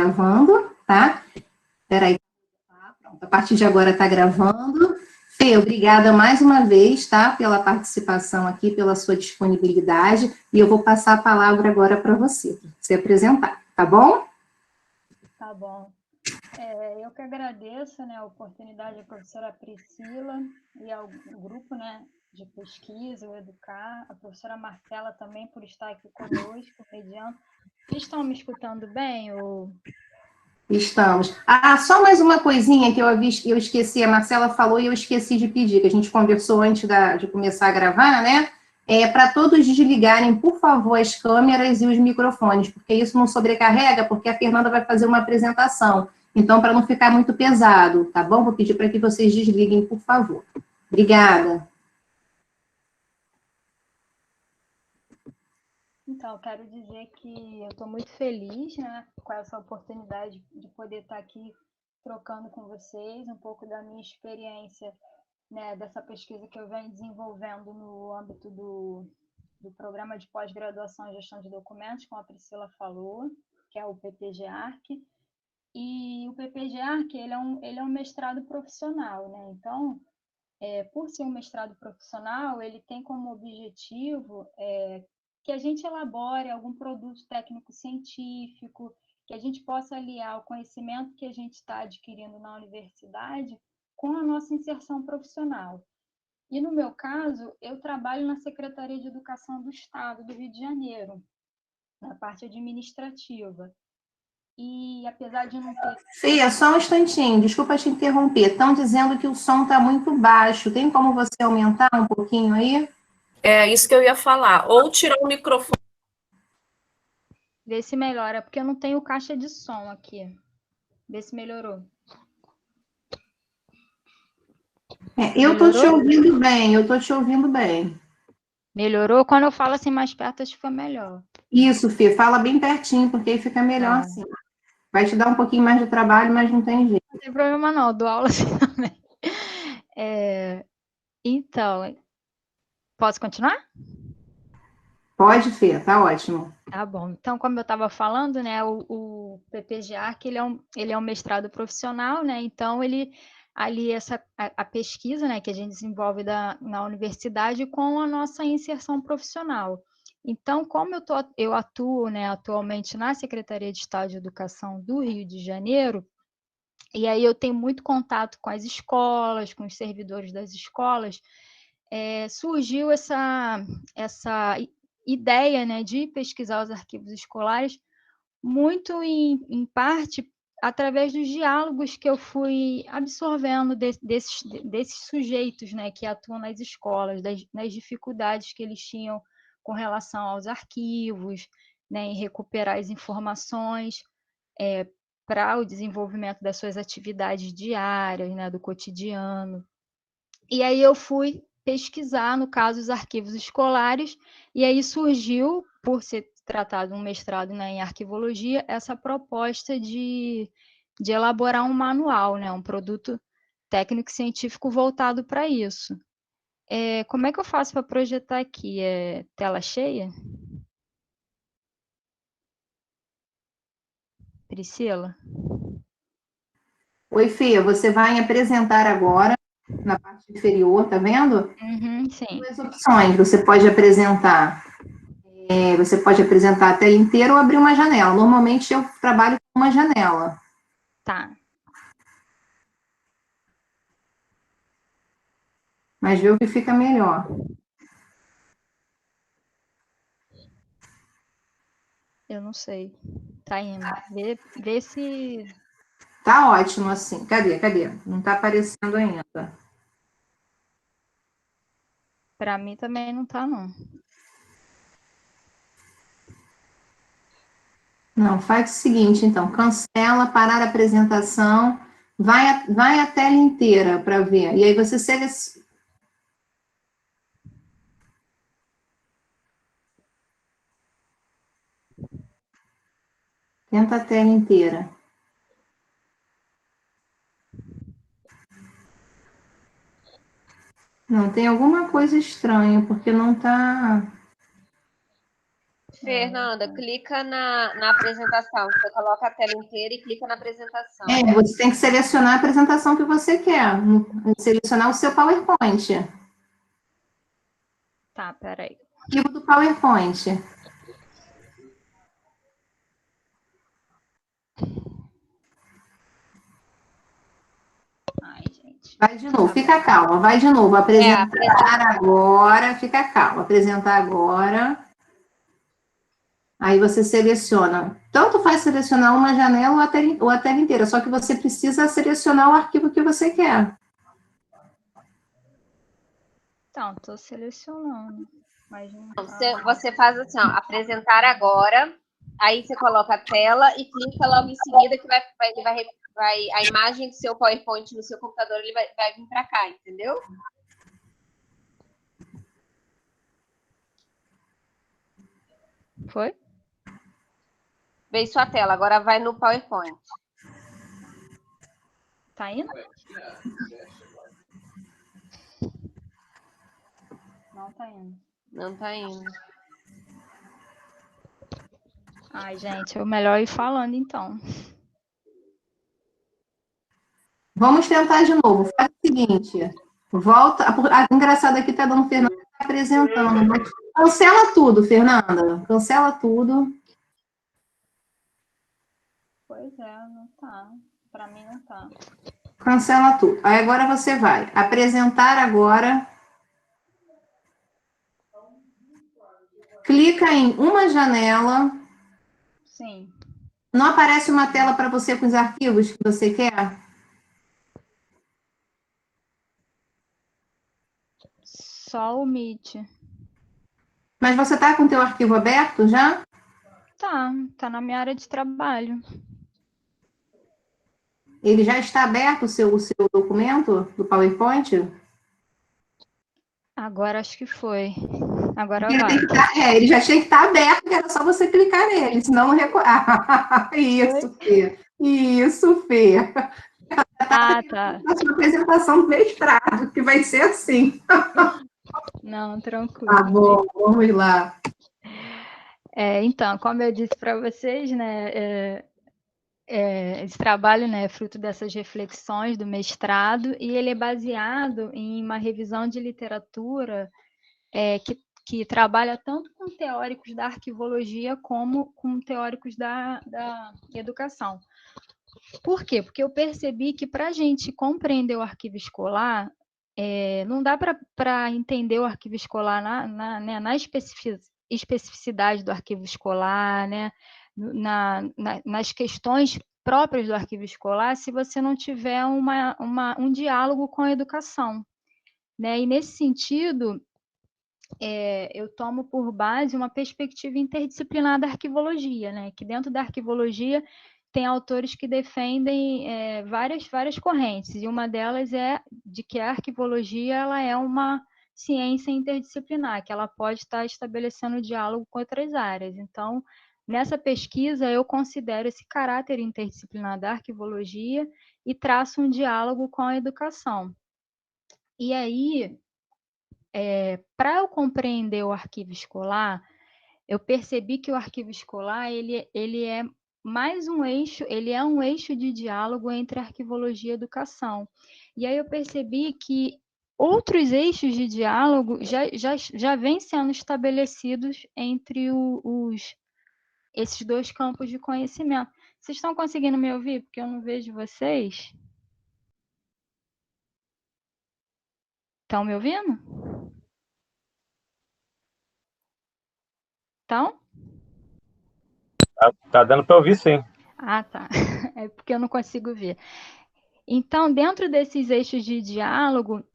gravando, tá? Peraí. Pronto, a partir de agora está gravando. Fê, obrigada mais uma vez, tá? Pela participação aqui, pela sua disponibilidade. E eu vou passar a palavra agora para você se apresentar, tá bom? Tá bom. Eu que agradeço, né, a oportunidade da professora Priscila e ao grupo, né, de pesquisa, o Educar, a professora Marcela também por estar aqui conosco, mediando. Estão me escutando bem? Estamos. Só mais uma coisinha que eu esqueci, a Marcela falou e eu esqueci de pedir, que a gente conversou antes de começar a gravar, né? Para todos desligarem, por favor, as câmeras e os microfones, porque isso não sobrecarrega, porque a Fernanda vai fazer uma apresentação. Então, para não ficar muito pesado, tá bom? Vou pedir para que vocês desliguem, por favor. Obrigada. Então, quero dizer que eu estou muito feliz, né, com essa oportunidade de poder estar aqui trocando com vocês um pouco da minha experiência, né, dessa pesquisa que eu venho desenvolvendo no âmbito do programa de pós-graduação em gestão de documentos, como a Priscila falou, que é o PPG-ARC. E o PPG-ARC, ele é um mestrado profissional, né? Então, por ser um mestrado profissional, ele tem como objetivo que a gente elabore algum produto técnico-científico, que a gente possa aliar o conhecimento que a gente está adquirindo na universidade com a nossa inserção profissional. E, no meu caso, eu trabalho na Secretaria de Educação do Estado do Rio de Janeiro, na parte administrativa. E, apesar de não ter... Fia, só um instantinho, desculpa te interromper. Estão dizendo que o som está muito baixo. Tem como você aumentar um pouquinho aí? É isso que eu ia falar. Ou tirar o microfone. Vê se melhora, porque eu não tenho caixa de som aqui. Vê se melhorou. Eu estou te ouvindo bem, eu estou te ouvindo bem. Melhorou? Quando eu falo assim mais perto, acho que fica melhor. Isso, Fê, fala bem pertinho, porque aí fica melhor assim. Vai te dar um pouquinho mais de trabalho, mas não tem jeito. Não tem problema não, eu dou aula assim também. Então, posso continuar? Pode, Fê, tá ótimo. Tá bom. Então, como eu estava falando, né, o PPG-ARC, ele é um mestrado profissional, né, então ele alia a pesquisa, né, que a gente desenvolve na universidade com a nossa inserção profissional. Então, como eu atuo, né, atualmente na Secretaria de Estado de Educação do Rio de Janeiro, e aí eu tenho muito contato com as escolas, com os servidores das escolas, surgiu essa ideia, né, de pesquisar os arquivos escolares, muito em parte através dos diálogos que eu fui absorvendo desses sujeitos, né, que atuam nas escolas, das dificuldades que eles tinham com relação aos arquivos, né, em recuperar as informações para o desenvolvimento das suas atividades diárias, né, do cotidiano. E aí eu fui pesquisar, no caso, os arquivos escolares, e aí surgiu, por ser tratado um mestrado, né, em arquivologia, essa proposta de elaborar um manual, né, um produto técnico-científico voltado para isso. Como é que eu faço para projetar aqui? Tela cheia? Priscila? Oi, Fê, você vai apresentar agora, na parte inferior, tá vendo? Sim. Duas opções, você pode apresentar a tela inteira ou abrir uma janela. Normalmente eu trabalho com uma janela. Tá. Mas vê o que fica melhor. Eu não sei. Tá indo. Vê se... Tá ótimo assim. Cadê? Não tá aparecendo ainda. Para mim também não tá, não. Não, faz o seguinte, então, cancela, parar a apresentação, vai a tela inteira para ver. E aí você seleciona. Tenta a tela inteira. Não, tem alguma coisa estranha, porque não está... Fernanda, clica na apresentação. Você coloca a tela inteira e clica na apresentação. Você tem que selecionar a apresentação que você quer. Selecionar o seu PowerPoint. Tá, peraí. Arquivo do PowerPoint. Ai, gente. Vai de novo, fica calma. Vai de novo. Apresentar agora. Fica calma. Apresentar agora. Aí você seleciona. Tanto faz selecionar uma janela ou a tela inteira, só que você precisa selecionar o arquivo que você quer. Então, estou selecionando. Mas não tá. Você faz assim, ó, apresentar agora, aí você coloca a tela e clica logo em seguida que a imagem do seu PowerPoint no seu computador ele vai vir para cá, entendeu? Foi? Veio sua tela, agora vai no PowerPoint. Tá indo? Não tá indo. Não tá indo. Ai, gente, é melhor ir falando, então. Vamos tentar de novo. Faz o seguinte. Volta. Engraçado aqui tá dando Fernanda apresentando. Mas cancela tudo, Fernanda. Cancela tudo. Pois é, não tá. Para mim não tá. Cancela tudo. Aí agora você vai apresentar agora. Clica em uma janela. Sim. Não aparece uma tela para você com os arquivos que você quer? Só o Meet. Mas você está com o teu arquivo aberto já? Tá na minha área de trabalho. Ele já está aberto o seu documento do PowerPoint? Agora acho que foi. Agora Ele, vai. ele já tinha que estar aberto, que era só você clicar nele, senão não Isso, Fê. Isso, Fê. Ah, tá. A sua apresentação do mestrado, que vai ser assim. Não, tranquilo. Tá bom, vamos lá. Então, como eu disse para vocês, né, esse trabalho, né, é fruto dessas reflexões do mestrado e ele é baseado em uma revisão de literatura que trabalha tanto com teóricos da arquivologia como com teóricos da educação. Por quê? Porque eu percebi que para a gente compreender o arquivo escolar, não dá para entender o arquivo escolar na especificidade do arquivo escolar, né? Nas questões próprias do arquivo escolar, se você não tiver um diálogo com a educação. Né? E, nesse sentido, eu tomo por base uma perspectiva interdisciplinar da arquivologia, né? Que dentro da arquivologia tem autores que defendem várias correntes, e uma delas é de que a arquivologia ela é uma ciência interdisciplinar, que ela pode estar estabelecendo diálogo com outras áreas. Então, nessa pesquisa, eu considero esse caráter interdisciplinar da arquivologia e traço um diálogo com a educação. E aí, para eu compreender o arquivo escolar, eu percebi que o arquivo escolar ele é mais um eixo, ele é um eixo de diálogo entre arquivologia e educação. E aí eu percebi que outros eixos de diálogo já vêm sendo estabelecidos entre esses dois campos de conhecimento. Vocês estão conseguindo me ouvir? Porque eu não vejo vocês. Estão me ouvindo? Estão? Tá dando para ouvir, sim. Ah, tá. É porque eu não consigo ver. Então, dentro desses eixos de diálogo,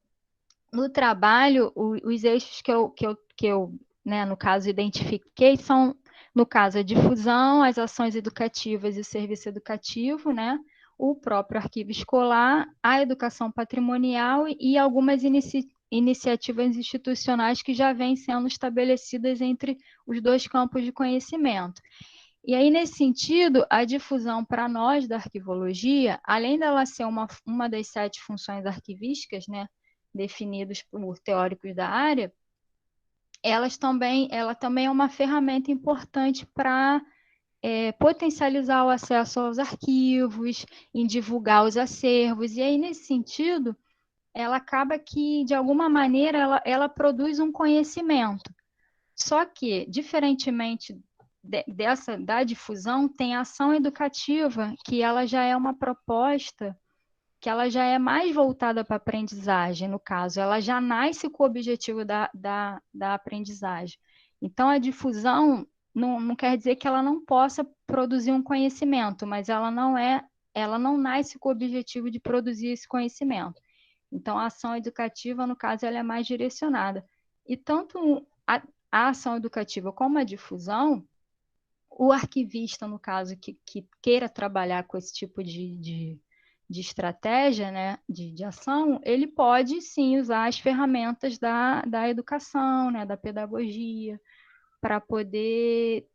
no trabalho, os eixos que eu né, no caso, identifiquei são, no caso, a difusão, as ações educativas e o serviço educativo, né? O próprio arquivo escolar, a educação patrimonial e algumas iniciativas institucionais que já vêm sendo estabelecidas entre os dois campos de conhecimento. E aí, nesse sentido, a difusão para nós da arquivologia, além dela ser uma das 7 funções arquivísticas, né, definidas por teóricos da área, ela também é uma ferramenta importante para potencializar o acesso aos arquivos, em divulgar os acervos, e aí, nesse sentido, ela acaba que, de alguma maneira, ela produz um conhecimento. Só que, diferentemente da difusão, tem a ação educativa, que ela já é uma proposta que ela já é mais voltada para a aprendizagem, no caso, ela já nasce com o objetivo da aprendizagem. Então, a difusão não quer dizer que ela não possa produzir um conhecimento, mas ela não nasce com o objetivo de produzir esse conhecimento. Então, a ação educativa, no caso, ela é mais direcionada. E tanto a ação educativa como a difusão, o arquivista, no caso, que queira trabalhar com esse tipo de estratégia, né, de ação, ele pode sim usar as ferramentas da educação, né, da pedagogia, para poder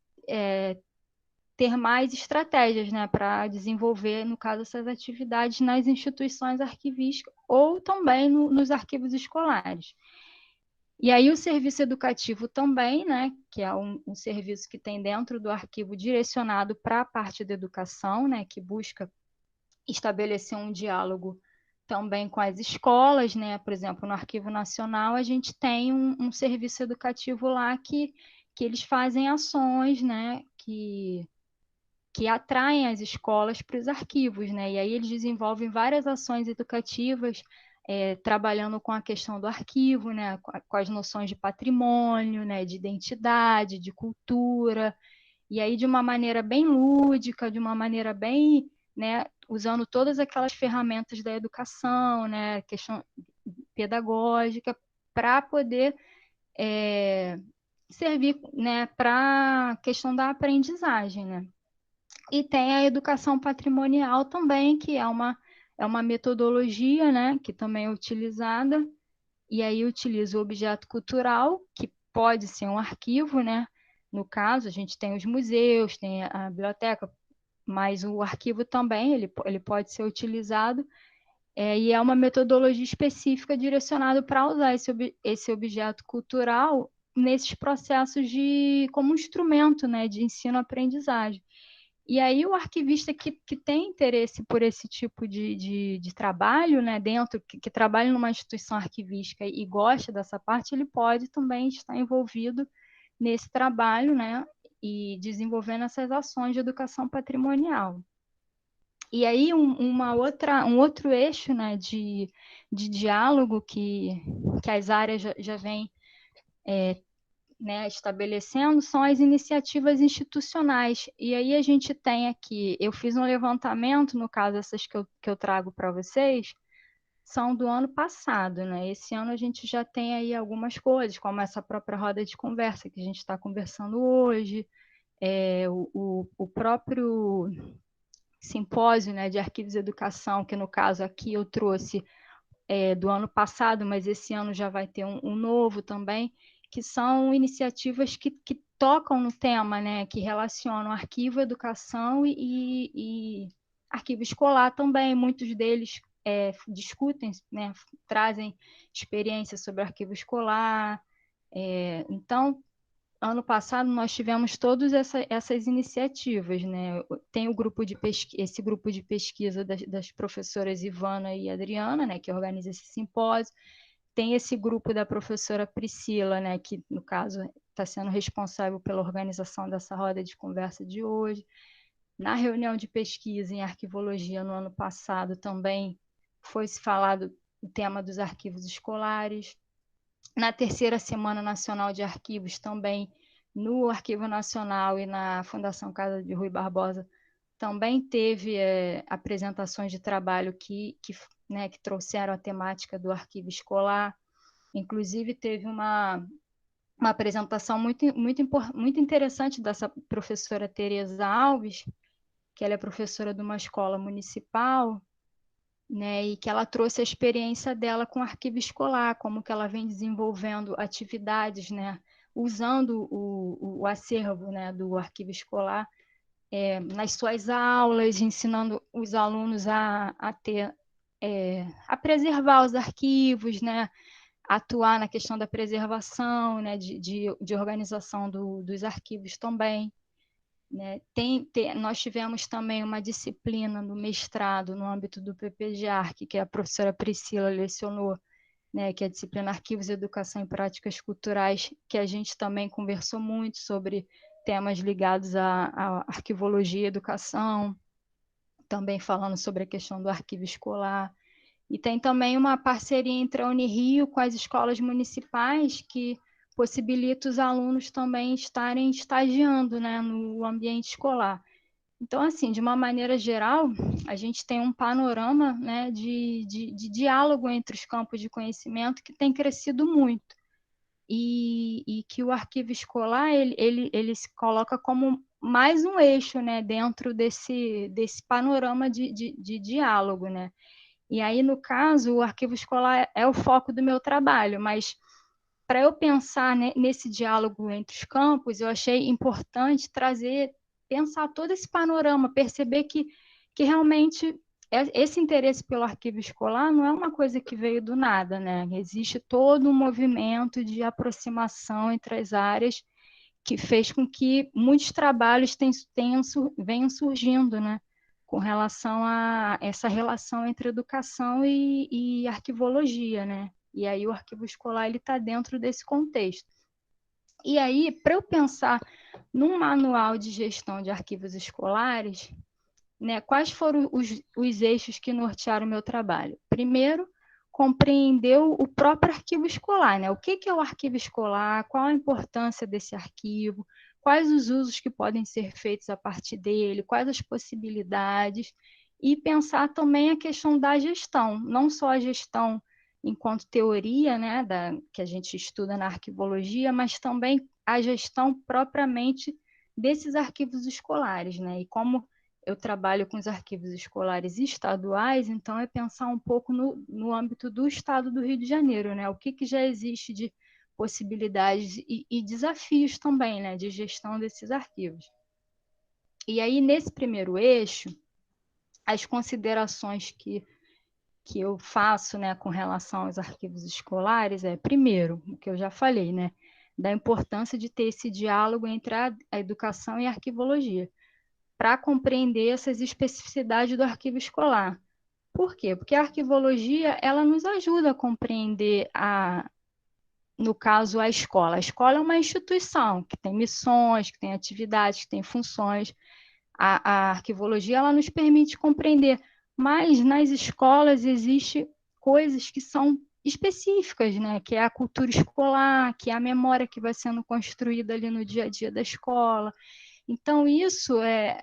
ter mais estratégias, né, para desenvolver, no caso, essas atividades nas instituições arquivísticas ou também nos arquivos escolares. E aí o serviço educativo também, né, que é um serviço que tem dentro do arquivo direcionado para a parte da educação, né, que busca estabelecer um diálogo também com as escolas, né? Por exemplo, no Arquivo Nacional, a gente tem um serviço educativo lá que eles fazem ações, né? Que atraem as escolas para os arquivos, né? E aí eles desenvolvem várias ações educativas, trabalhando com a questão do arquivo, né? Com as noções de patrimônio, né? De identidade, de cultura, e aí de uma maneira bem lúdica, de uma maneira bem, né, usando todas aquelas ferramentas da educação, né, questão pedagógica, para poder servir, né, para a questão da aprendizagem, né. E tem a educação patrimonial também, que é uma metodologia, né, que também é utilizada, e aí utiliza o objeto cultural, que pode ser um arquivo, né. No caso, a gente tem os museus, tem a biblioteca, mas o arquivo também ele pode ser utilizado, e é uma metodologia específica direcionada para usar esse objeto cultural nesses processos como um instrumento, né, de ensino-aprendizagem. E aí o arquivista que tem interesse por esse tipo de trabalho, né, que trabalha numa instituição arquivística e gosta dessa parte, ele pode também estar envolvido nesse trabalho, né, e desenvolvendo essas ações de educação patrimonial. E aí um outro eixo, né, de diálogo que as áreas já vêm né, estabelecendo são as iniciativas institucionais. E aí a gente tem aqui, eu fiz um levantamento, no caso essas que eu trago para vocês, são do ano passado, né? Esse ano a gente já tem aí algumas coisas, como essa própria roda de conversa que a gente está conversando hoje, o próprio simpósio, né, de arquivos e educação, que no caso aqui eu trouxe do ano passado, mas esse ano já vai ter um novo também, que são iniciativas que tocam no tema, né, que relacionam arquivo, educação e arquivo escolar também. Muitos deles discutem, né, trazem experiências sobre arquivo escolar. Então, ano passado nós tivemos todas essas iniciativas, né? Tem esse grupo de pesquisa das professoras Ivana e Adriana, né, que organiza esse simpósio. Tem esse grupo da professora Priscila, né, que no caso está sendo responsável pela organização dessa roda de conversa de hoje. Na reunião de pesquisa em arquivologia no ano passado também foi-se falado o tema dos arquivos escolares. Na terceira Semana Nacional de Arquivos também, no Arquivo Nacional e na Fundação Casa de Rui Barbosa, também teve apresentações de trabalho que trouxeram a temática do arquivo escolar. Inclusive, teve uma apresentação muito interessante dessa professora Tereza Alves, que ela é professora de uma escola municipal, né, e que ela trouxe a experiência dela com o arquivo escolar, como que ela vem desenvolvendo atividades, né, usando o acervo, né, do arquivo escolar nas suas aulas, ensinando os alunos a preservar os arquivos, né, atuar na questão da preservação, né, de organização dos arquivos também. Né? Nós tivemos também uma disciplina no mestrado, no âmbito do PPG-ARC, que a professora Priscila lecionou, né, que é a disciplina Arquivos, Educação e Práticas Culturais, que a gente também conversou muito sobre temas ligados à arquivologia e educação, também falando sobre a questão do arquivo escolar. E tem também uma parceria entre a Unirio com as escolas municipais, que possibilita os alunos também estarem estagiando, né, no ambiente escolar. Então, assim, de uma maneira geral, a gente tem um panorama, né, de diálogo entre os campos de conhecimento que tem crescido muito. E que o arquivo escolar, ele se coloca como mais um eixo, né, dentro desse panorama de diálogo, né. E aí, no caso, o arquivo escolar é o foco do meu trabalho, mas para eu pensar, né, nesse diálogo entre os campos, eu achei importante pensar todo esse panorama, perceber que realmente esse interesse pelo arquivo escolar não é uma coisa que veio do nada, né? Existe todo um movimento de aproximação entre as áreas que fez com que muitos trabalhos venham surgindo, né? Com relação a essa relação entre educação e arquivologia, né? E aí o arquivo escolar está dentro desse contexto. E aí, para eu pensar num manual de gestão de arquivos escolares, né, quais foram os eixos que nortearam o meu trabalho? Primeiro, compreender o próprio arquivo escolar, né? O que é o arquivo escolar, qual a importância desse arquivo, quais os usos que podem ser feitos a partir dele, quais as possibilidades, e pensar também a questão da gestão, não só a gestão enquanto teoria, né, que a gente estuda na arquivologia, mas também a gestão propriamente desses arquivos escolares, né? E como eu trabalho com os arquivos escolares estaduais, então é pensar um pouco no âmbito do estado do Rio de Janeiro, né? O que já existe de possibilidades e desafios também, né, de gestão desses arquivos. E aí, nesse primeiro eixo, as considerações que eu faço, né, com relação aos arquivos escolares primeiro, o que eu já falei, né, da importância de ter esse diálogo entre a educação e a arquivologia, para compreender essas especificidades do arquivo escolar. Por quê? Porque a arquivologia, ela nos ajuda a compreender, no caso, a escola. A escola é uma instituição que tem missões, que tem atividades, que tem funções. A arquivologia, ela nos permite compreender, mas nas escolas existem coisas que são específicas, né? Que é a cultura escolar, que é a memória que vai sendo construída ali no dia a dia da escola. Então, isso é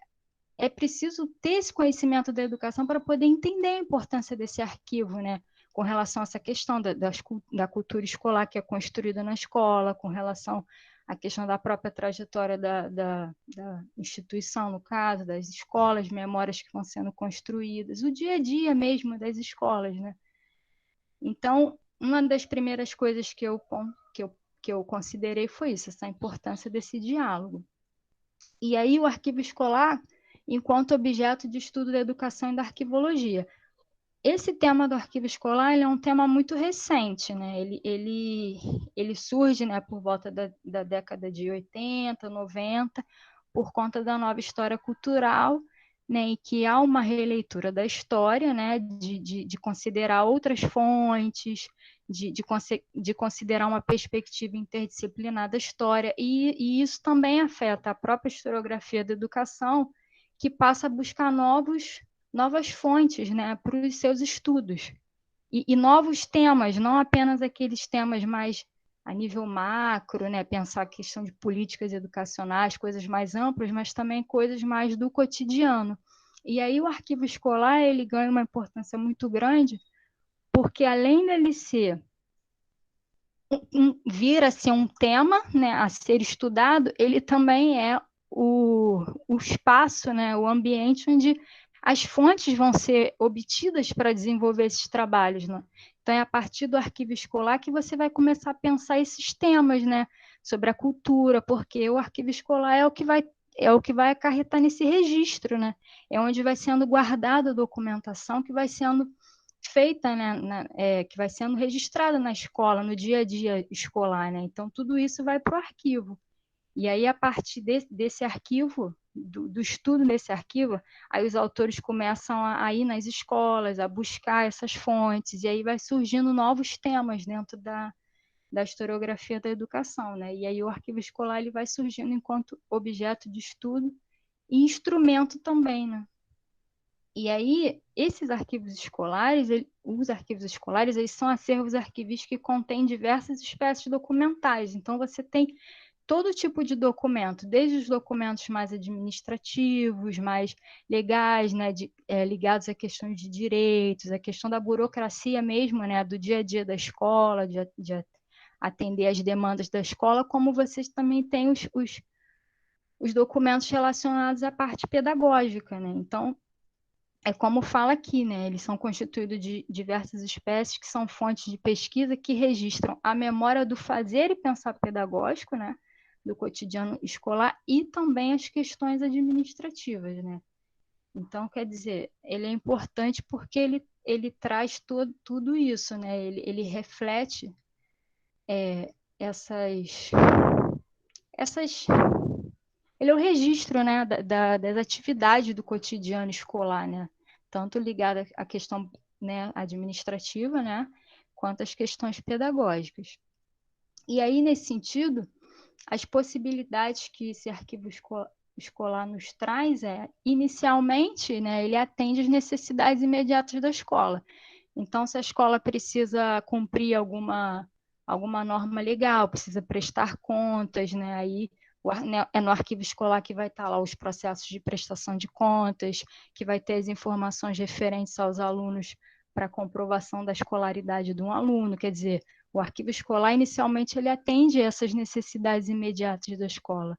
preciso ter esse conhecimento da educação para poder entender a importância desse arquivo, né? Com relação a essa questão da cultura escolar que é construída na escola, com relação à questão da própria trajetória da instituição, no caso, das escolas, memórias que vão sendo construídas, o dia a dia mesmo das escolas, né? Então, uma das primeiras coisas que eu considerei foi isso, essa importância desse diálogo. E aí o arquivo escolar, enquanto objeto de estudo da educação e da arquivologia. Esse tema do arquivo escolar é um tema muito recente, né? Ele surge, né, por volta da década de 80, 90, por conta da nova história cultural, né, e que há uma releitura da história, né, de considerar outras fontes, de considerar uma perspectiva interdisciplinar da história, e isso também afeta a própria historiografia da educação, que passa a buscar novas fontes, né, para os seus estudos, e novos temas, não apenas aqueles temas mais a nível macro, né, pensar a questão de políticas educacionais, coisas mais amplas, mas também coisas mais do cotidiano. E aí o arquivo escolar, ele ganha uma importância muito grande, porque além dele vir a ser um tema, né, a ser estudado, ele também é o espaço, né, o ambiente onde as fontes vão ser obtidas para desenvolver esses trabalhos, né? Então, é a partir do arquivo escolar que você vai começar a pensar esses temas, né, sobre a cultura, porque o arquivo escolar é o que vai acarretar nesse registro, né? É onde vai sendo guardada a documentação que vai sendo feita, né, que vai sendo registrada na escola, no dia a dia escolar, né? Então, tudo isso vai para o arquivo. E aí, a partir desse arquivo, do estudo desse arquivo, aí os autores começam a ir nas escolas, a buscar essas fontes, e aí vai surgindo novos temas dentro da historiografia da educação, né? E aí o arquivo escolar ele vai surgindo enquanto objeto de estudo e instrumento também, né? E aí, esses arquivos escolares, os arquivos escolares, eles são acervos arquivísticos que contêm diversas espécies documentais. Então, você tem todo tipo de documento, desde os documentos mais administrativos, mais legais, né, ligados a questões de direitos, a questão da burocracia mesmo, né, do dia a dia da escola, de atender às demandas da escola, como vocês também têm os documentos relacionados à parte pedagógica, né? Então, é como fala aqui, né? Eles são constituídos de diversas espécies que são fontes de pesquisa que registram a memória do fazer e pensar pedagógico, né? Do cotidiano escolar e também as questões administrativas, né? Então, quer dizer, ele é importante porque ele traz tudo isso, né? Ele reflete essas... Ele é o registro, né, das atividades do cotidiano escolar, né? Tanto ligada à questão, né, administrativa, né, quanto às questões pedagógicas. E aí, nesse sentido, as possibilidades que esse arquivo escolar nos traz inicialmente, né, ele atende às necessidades imediatas da escola. Então, se a escola precisa cumprir alguma norma legal, precisa prestar contas, né, aí é no arquivo escolar que vai estar lá os processos de prestação de contas, que vai ter as informações referentes aos alunos para comprovação da escolaridade de um aluno. Quer dizer, o arquivo escolar, inicialmente, ele atende essas necessidades imediatas da escola.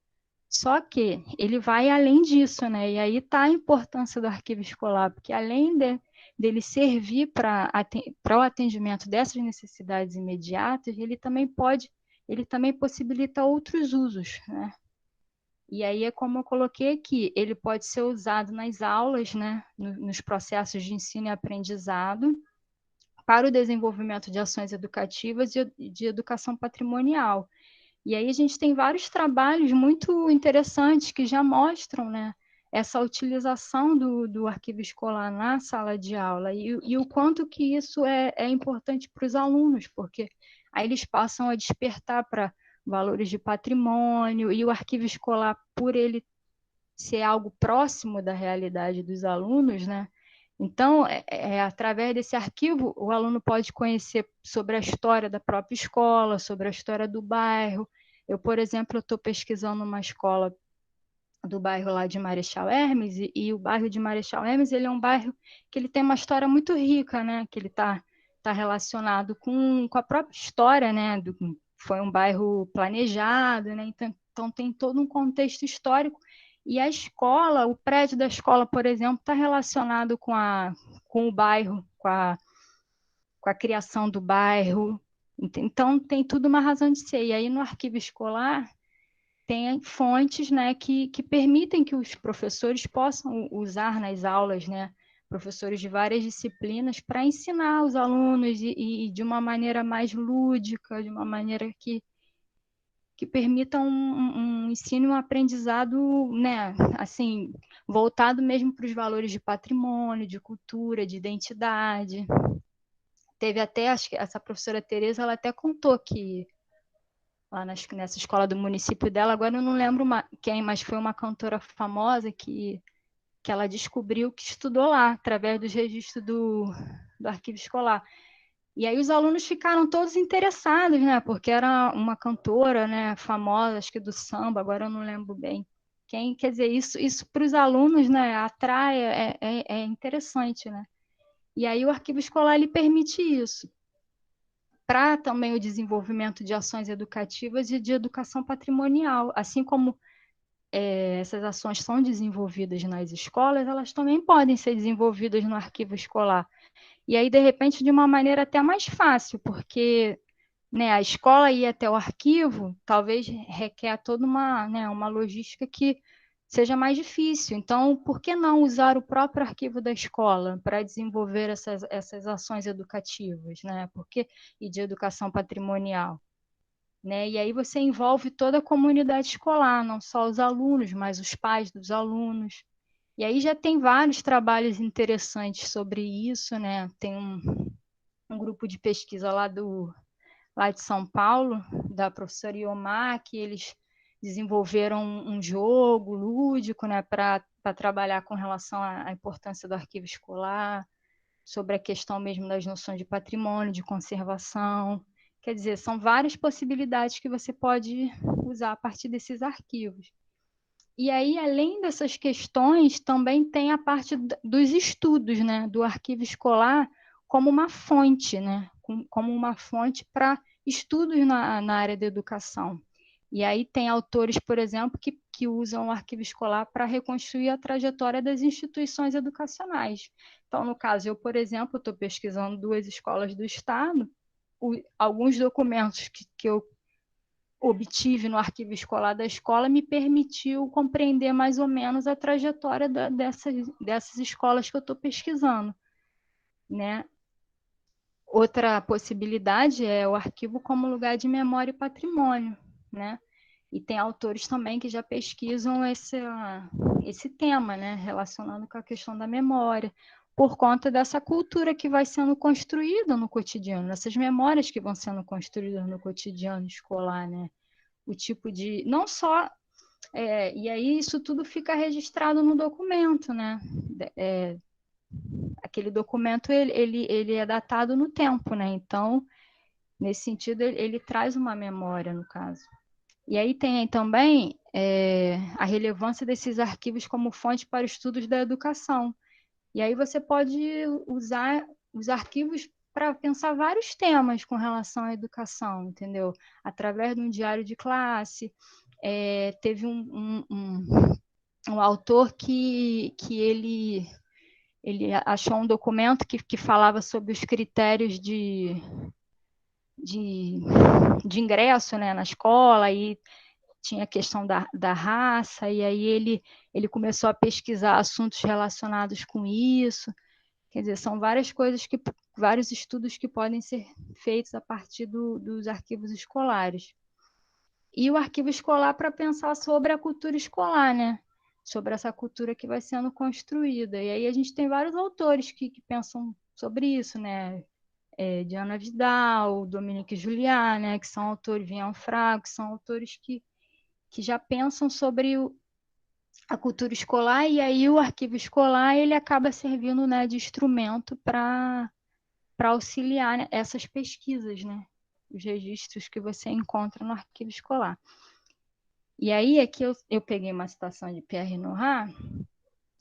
Só que ele vai além disso, né? E aí está a importância do arquivo escolar, porque além dele servir para o atendimento dessas necessidades imediatas, ele também possibilita outros usos, né? E aí é como eu coloquei aqui, ele pode ser usado nas aulas, né, nos processos de ensino e aprendizado, para o desenvolvimento de ações educativas e de educação patrimonial. E aí a gente tem vários trabalhos muito interessantes que já mostram, né, essa utilização do arquivo escolar na sala de aula e o quanto que isso é importante para os alunos, porque aí eles passam a despertar para valores de patrimônio e o arquivo escolar, por ele ser algo próximo da realidade dos alunos, né? Então, através desse arquivo, o aluno pode conhecer sobre a história da própria escola, sobre a história do bairro. Eu, por exemplo, estou pesquisando uma escola do bairro lá de Marechal Hermes, e o bairro de Marechal Hermes, ele é um bairro que ele tem uma história muito rica, né? Que ele está relacionado com a própria história, né? Foi um bairro planejado, né? Então tem todo um contexto histórico. E a escola, o prédio da escola, por exemplo, está relacionado com o bairro, com a criação do bairro. Então, tem tudo uma razão de ser. E aí, no arquivo escolar, tem fontes, né, que permitem que os professores possam usar nas aulas, né, professores de várias disciplinas, para ensinar os alunos e de uma maneira mais lúdica, de uma maneira que permita um ensino e um aprendizado, né, assim, voltado mesmo para os valores de patrimônio, de cultura, de identidade. Teve até, acho que essa professora Tereza, ela até contou que lá nessa escola do município dela, agora eu não lembro quem, mas foi uma cantora famosa que ela descobriu que estudou lá, através dos registros do arquivo escolar. E aí os alunos ficaram todos interessados, né? Porque era uma cantora, né, famosa, acho que do samba, agora eu não lembro bem quem. Quer dizer, isso para os alunos, né, atrai, é interessante, né? E aí o arquivo escolar ele permite isso, para também o desenvolvimento de ações educativas e de educação patrimonial, assim como essas ações são desenvolvidas nas escolas, elas também podem ser desenvolvidas no arquivo escolar. E aí, de repente, de uma maneira até mais fácil, porque, né, a escola ir até o arquivo talvez requer toda uma logística que seja mais difícil. Então, por que não usar o próprio arquivo da escola para desenvolver essas ações educativas, né? E de educação patrimonial, né? E aí você envolve toda a comunidade escolar, não só os alunos, mas os pais dos alunos. E aí já tem vários trabalhos interessantes sobre isso, né? Tem um grupo de pesquisa lá de São Paulo, da professora Iomar, que eles desenvolveram um jogo lúdico, né, para trabalhar com relação à importância do arquivo escolar, sobre a questão mesmo das noções de patrimônio, de conservação. Quer dizer, são várias possibilidades que você pode usar a partir desses arquivos. E aí, além dessas questões, também tem a parte dos estudos, né, do arquivo escolar como uma fonte, né, como uma fonte para estudos na área da educação. E aí tem autores, por exemplo, que usam o arquivo escolar para reconstruir a trajetória das instituições educacionais. Então, no caso, eu, por exemplo, estou pesquisando 2 escolas do Estado, alguns documentos que eu obtive no arquivo escolar da escola me permitiu compreender mais ou menos a trajetória dessas escolas que eu estou pesquisando, né? Outra possibilidade é o arquivo como lugar de memória e patrimônio, né? E tem autores também que já pesquisam esse tema, né? Relacionando com a questão da memória, por conta dessa cultura que vai sendo construída no cotidiano, essas memórias que vão sendo construídas no cotidiano escolar, né? O tipo de... Não só... e aí isso tudo fica registrado no documento, né? Aquele documento, ele é datado no tempo, né? Então, nesse sentido, ele traz uma memória, no caso. E aí tem também a relevância desses arquivos como fonte para estudos da educação. E aí você pode usar os arquivos para pensar vários temas com relação à educação, entendeu? Através de um diário de classe. Teve um autor que ele achou um documento que falava sobre os critérios de ingresso, né, na escola, e tinha a questão da raça, e aí ele começou a pesquisar assuntos relacionados com isso. Quer dizer, são vários estudos que podem ser feitos a partir dos arquivos escolares. E o arquivo escolar para pensar sobre a cultura escolar, né? Sobre essa cultura que vai sendo construída. E aí a gente tem vários autores que pensam sobre isso, né? Diana Vidal, Dominique Juliá, né? Que são autores, Vian Frago, que são autores que já pensam sobre a cultura escolar, e aí o arquivo escolar ele acaba servindo, né, de instrumento para auxiliar, né, essas pesquisas, né? Os registros que você encontra no arquivo escolar. E aí aqui eu peguei uma citação de Pierre Nora,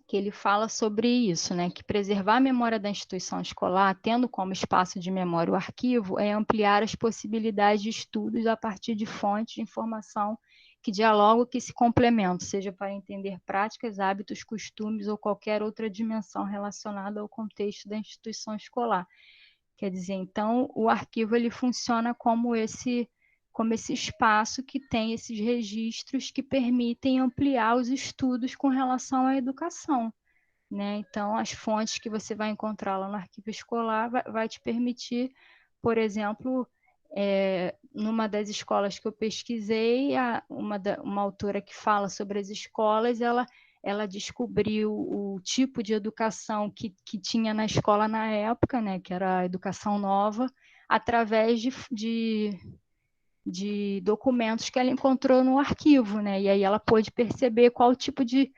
que ele fala sobre isso, né? Que preservar a memória da instituição escolar, tendo como espaço de memória o arquivo, é ampliar as possibilidades de estudos a partir de fontes de informação que dialogam, que se complementam, seja para entender práticas, hábitos, costumes ou qualquer outra dimensão relacionada ao contexto da instituição escolar. Quer dizer, então, o arquivo ele funciona como esse espaço que tem esses registros que permitem ampliar os estudos com relação à educação, né? Então, as fontes que você vai encontrar lá no arquivo escolar vai te permitir, por exemplo, numa das escolas que eu pesquisei, uma autora que fala sobre as escolas, ela descobriu o tipo de educação que tinha na escola na época, né, que era a educação nova, através de documentos que ela encontrou no arquivo, né? E aí ela pôde perceber qual tipo de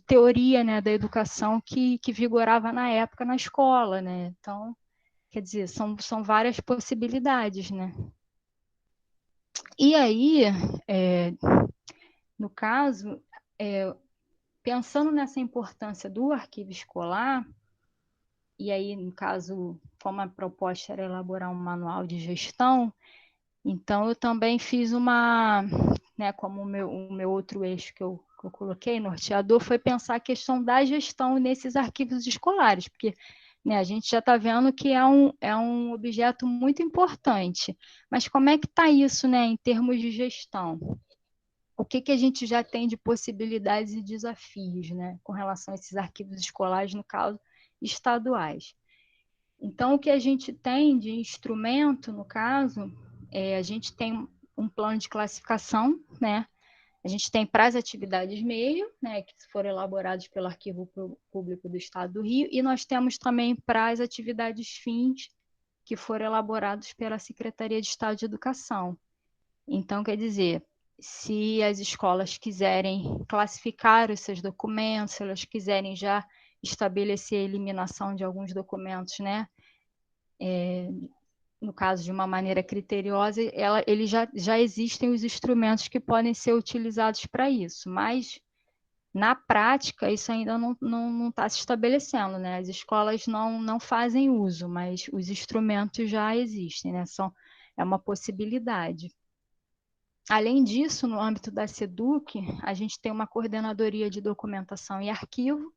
teoria, né, da educação que vigorava na época na escola, né? Então, quer dizer, são várias possibilidades, né? E aí, no caso, pensando nessa importância do arquivo escolar, e aí, no caso, como a proposta era elaborar um manual de gestão, então eu também fiz né, como o meu outro eixo que eu coloquei, norteador, foi pensar a questão da gestão nesses arquivos escolares, porque, né, a gente já está vendo que é um objeto muito importante, mas como é que está isso, né, em termos de gestão? o que a gente já tem de possibilidades e desafios, né, com relação a esses arquivos escolares, no caso, estaduais. Então, o que a gente tem de instrumento, no caso, a gente tem um plano de classificação, né? A gente tem para as atividades meio, né, que foram elaborados pelo Arquivo Público do Estado do Rio, e nós temos também para as atividades fins, que foram elaborados pela Secretaria de Estado de Educação. Então, quer dizer, se as escolas quiserem classificar os seus documentos, se elas quiserem já estabelecer a eliminação de alguns documentos, né, no caso de uma maneira criteriosa, eles já existem os instrumentos que podem ser utilizados para isso, mas na prática isso ainda não está se estabelecendo, né? As escolas não fazem uso, mas os instrumentos já existem, né? É uma possibilidade. Além disso, no âmbito da SEDUC, a gente tem uma coordenadoria de documentação e arquivo,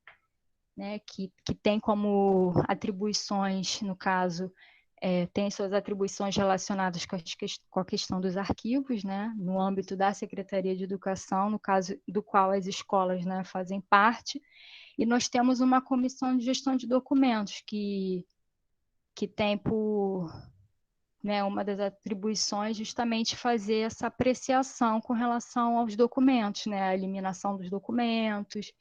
né, que tem como atribuições, no caso, tem suas atribuições relacionadas com a questão dos arquivos, né, no âmbito da Secretaria de Educação, no caso do qual as escolas, né, fazem parte, e nós temos uma comissão de gestão de documentos que tem por, né, uma das atribuições justamente fazer essa apreciação com relação aos documentos, né, a eliminação dos documentos,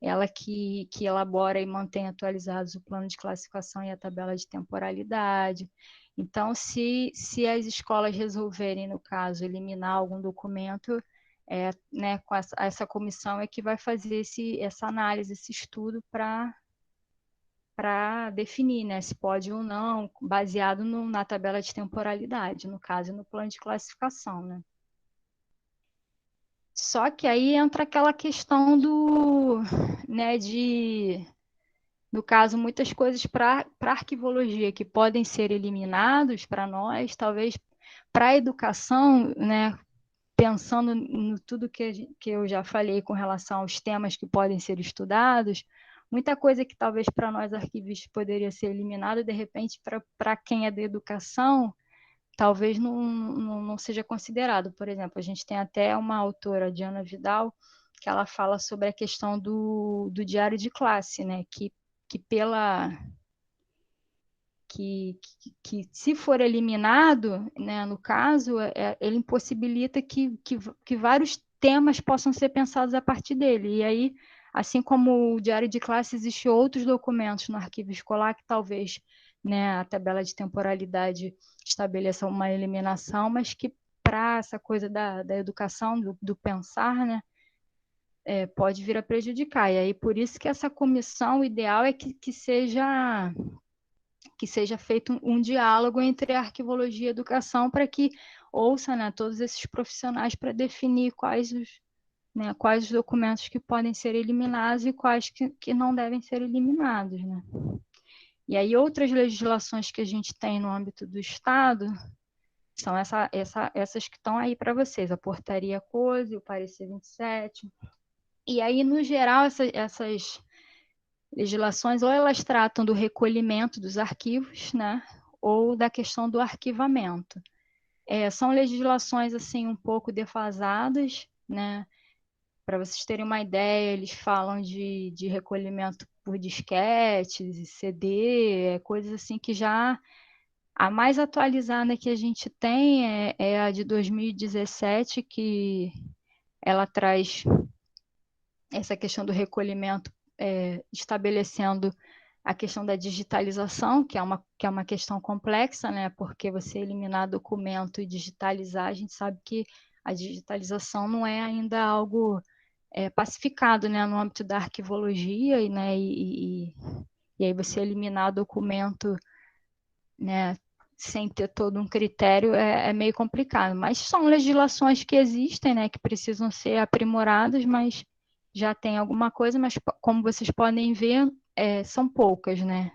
ela que elabora e mantém atualizados o plano de classificação e a tabela de temporalidade. Então, se as escolas resolverem, no caso, eliminar algum documento, né, com essa comissão é que vai fazer essa análise, esse estudo para definir, né, se pode ou não, baseado na tabela de temporalidade, no caso, no plano de classificação, né. Só que aí entra aquela questão né, no caso, muitas coisas para arquivologia que podem ser eliminados para nós, talvez para a educação, né, pensando no tudo que eu já falei com relação aos temas que podem ser estudados, muita coisa que talvez para nós arquivistas poderia ser eliminada, de repente, para quem é da educação, talvez não seja considerado. Por exemplo, a gente tem até uma autora, Diana Vidal, que ela fala sobre a questão do diário de classe, né? Que se for eliminado, né, no caso, ele impossibilita que vários temas possam ser pensados a partir dele. E aí, assim como o diário de classe, existem outros documentos no arquivo escolar que talvez, né, a tabela de temporalidade estabeleça uma eliminação, mas que para essa coisa da educação, do pensar, né, pode vir a prejudicar. E aí, por isso que essa comissão, o ideal é que seja feito um diálogo entre a arquivologia e a educação para que ouça, né, todos esses profissionais para definir quais os documentos que podem ser eliminados e quais que não devem ser eliminados, né. E aí outras legislações que a gente tem no âmbito do Estado são essas que estão aí para vocês, a Portaria COSE, o Parecer 27. E aí, no geral, essas legislações, ou elas tratam do recolhimento dos arquivos, né, ou da questão do arquivamento. São legislações, assim, um pouco defasadas, né, para vocês terem uma ideia, eles falam de recolhimento por disquetes, CD, coisas assim que já... A mais atualizada que a gente tem é a de 2017, que ela traz essa questão do recolhimento, estabelecendo a questão da digitalização, que é uma questão complexa, né? Porque você eliminar documento e digitalizar, a gente sabe que a digitalização não é ainda algo pacificado, né, no âmbito da arquivologia, né, e aí você eliminar documento, né, sem ter todo um critério é meio complicado. Mas são legislações que existem, né, que precisam ser aprimoradas, mas já tem alguma coisa, mas como vocês podem ver, são poucas, né?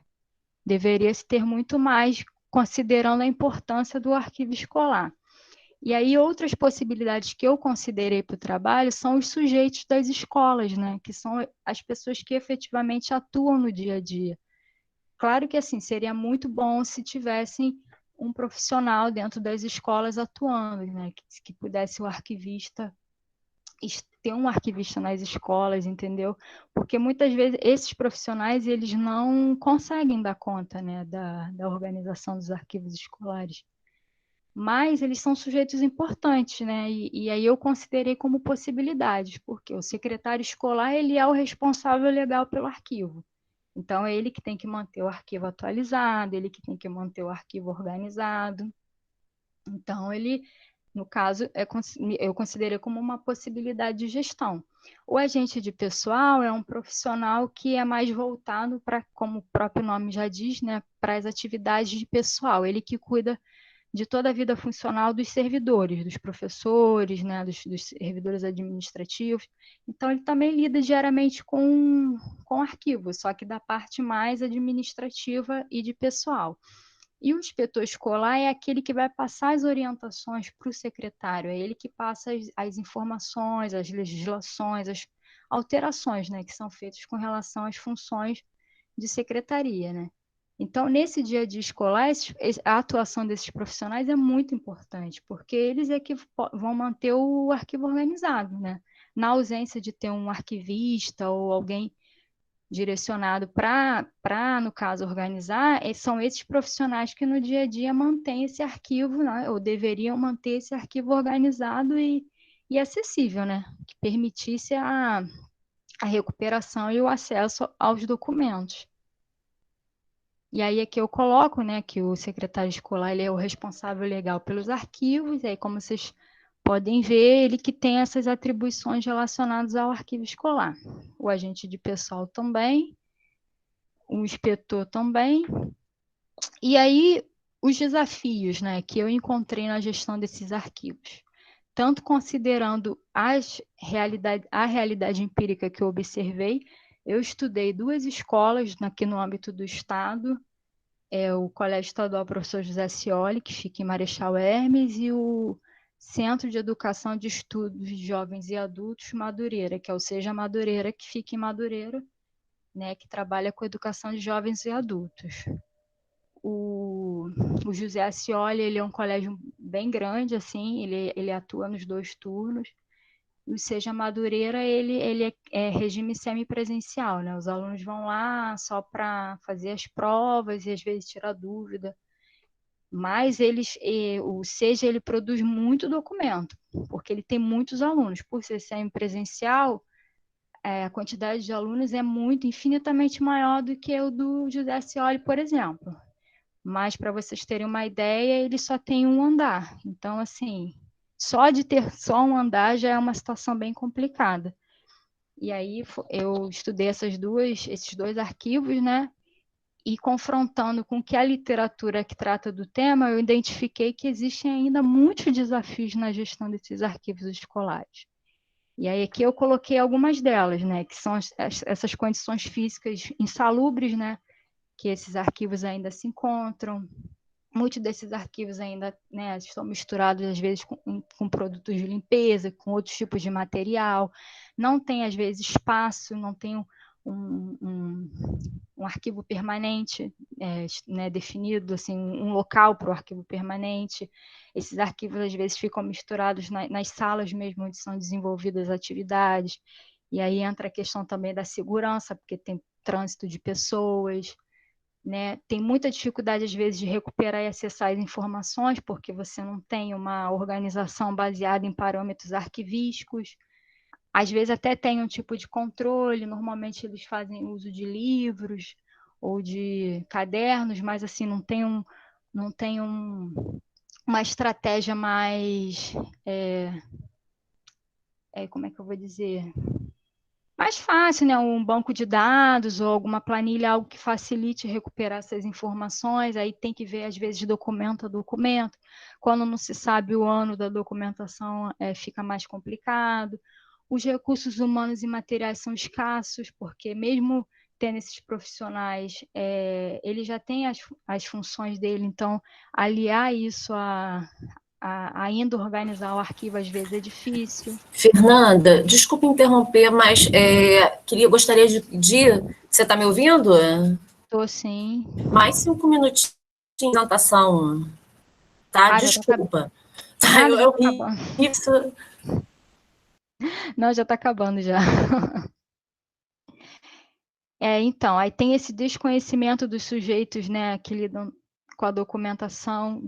Deveria se ter muito mais, considerando a importância do arquivo escolar. E aí outras possibilidades que eu considerei para o trabalho são os sujeitos das escolas, né? Que são as pessoas que efetivamente atuam no dia a dia. Claro que assim, seria muito bom se tivessem um profissional dentro das escolas atuando, né? Que pudesse o arquivista ter um arquivista nas escolas, entendeu? Porque muitas vezes esses profissionais, eles não conseguem dar conta, né, da organização dos arquivos escolares. Mas eles são sujeitos importantes, né? E aí eu considerei como possibilidades, porque o secretário escolar, ele é o responsável legal pelo arquivo. Então, é ele que tem que manter o arquivo atualizado, ele que tem que manter o arquivo organizado. Então, ele, no caso, eu considerei como uma possibilidade de gestão. O agente de pessoal é um profissional que é mais voltado para, como o próprio nome já diz, né, para as atividades de pessoal. Ele que cuida de toda a vida funcional dos servidores, dos professores, né, dos servidores administrativos. Então, ele também lida diariamente com arquivos, só que da parte mais administrativa e de pessoal. E o inspetor escolar é aquele que vai passar as orientações para o secretário, é ele que passa as informações, as legislações, as alterações, né, que são feitas com relação às funções de secretaria, né? Então, nesse dia a dia escolar, a atuação desses profissionais é muito importante, porque eles é que vão manter o arquivo organizado, né? Na ausência de ter um arquivista ou alguém direcionado para, no caso, organizar, são esses profissionais que no dia a dia mantêm esse arquivo, né? Ou deveriam manter esse arquivo organizado e acessível, né? Que permitisse a recuperação e o acesso aos documentos. E aí é que eu coloco, né, que o secretário escolar ele é o responsável legal pelos arquivos, e aí como vocês podem ver, ele que tem essas atribuições relacionadas ao arquivo escolar. O agente de pessoal também, o inspetor também. E aí, os desafios, né, que eu encontrei na gestão desses arquivos. Tanto considerando a realidade empírica que eu observei, eu estudei 2 escolas aqui no âmbito do Estado, o Colégio Estadual Professor José Scioli, que fica em Marechal Hermes, e o Centro de Educação de Estudos de Jovens e Adultos Madureira, que é o Seja Madureira, que fica em Madureira, né, que trabalha com educação de jovens e adultos. O José Scioli, ele é um colégio bem grande, assim, ele atua nos 2 turnos. O Seja Madureira, ele é regime semipresencial, né? Os alunos vão lá só para fazer as provas e às vezes tirar dúvida. Mas o Seja, ele produz muito documento, porque ele tem muitos alunos. Por ser semipresencial, a quantidade de alunos é infinitamente maior do que o do José Scioli, por exemplo. Mas, para vocês terem uma ideia, ele só tem 1 andar. Então, assim, só de ter só 1 andar já é uma situação bem complicada. E aí eu estudei esses 2 arquivos, né? E confrontando com que a literatura que trata do tema, eu identifiquei que existem ainda muitos desafios na gestão desses arquivos escolares. E aí aqui eu coloquei algumas delas, né? Que são essas condições físicas insalubres, né? Que esses arquivos ainda se encontram. Muitos desses arquivos ainda, né, estão misturados, às vezes, com produtos de limpeza, com outros tipos de material. Não tem, às vezes, espaço, não tem um arquivo permanente, né, definido, assim, um local para o arquivo permanente. Esses arquivos, às vezes, ficam misturados nas salas mesmo onde são desenvolvidas as atividades. E aí entra a questão também da segurança, porque tem trânsito de pessoas, né? Tem muita dificuldade, às vezes, de recuperar e acessar as informações, porque você não tem uma organização baseada em parâmetros arquivísticos. Às vezes até tem um tipo de controle, normalmente eles fazem uso de livros ou de cadernos, mas assim, não tem uma estratégia mais, como é que eu vou dizer? Mais fácil, né? Um banco de dados ou alguma planilha, algo que facilite recuperar essas informações. Aí tem que ver, às vezes, documento a documento. Quando não se sabe o ano da documentação, fica mais complicado. Os recursos humanos e materiais são escassos, porque mesmo tendo esses profissionais, ele já tem as funções dele, então aliar isso a ainda organizar o arquivo às vezes é difícil. Fernanda, desculpa interromper, mas gostaria de... Você está me ouvindo? Estou sim. Mais 5 minutinhos de apresentação, tá? Desculpa. Tá, eu tá bom. isso. Não, já está acabando já. Então, aí tem esse desconhecimento dos sujeitos, né, que lidam com a documentação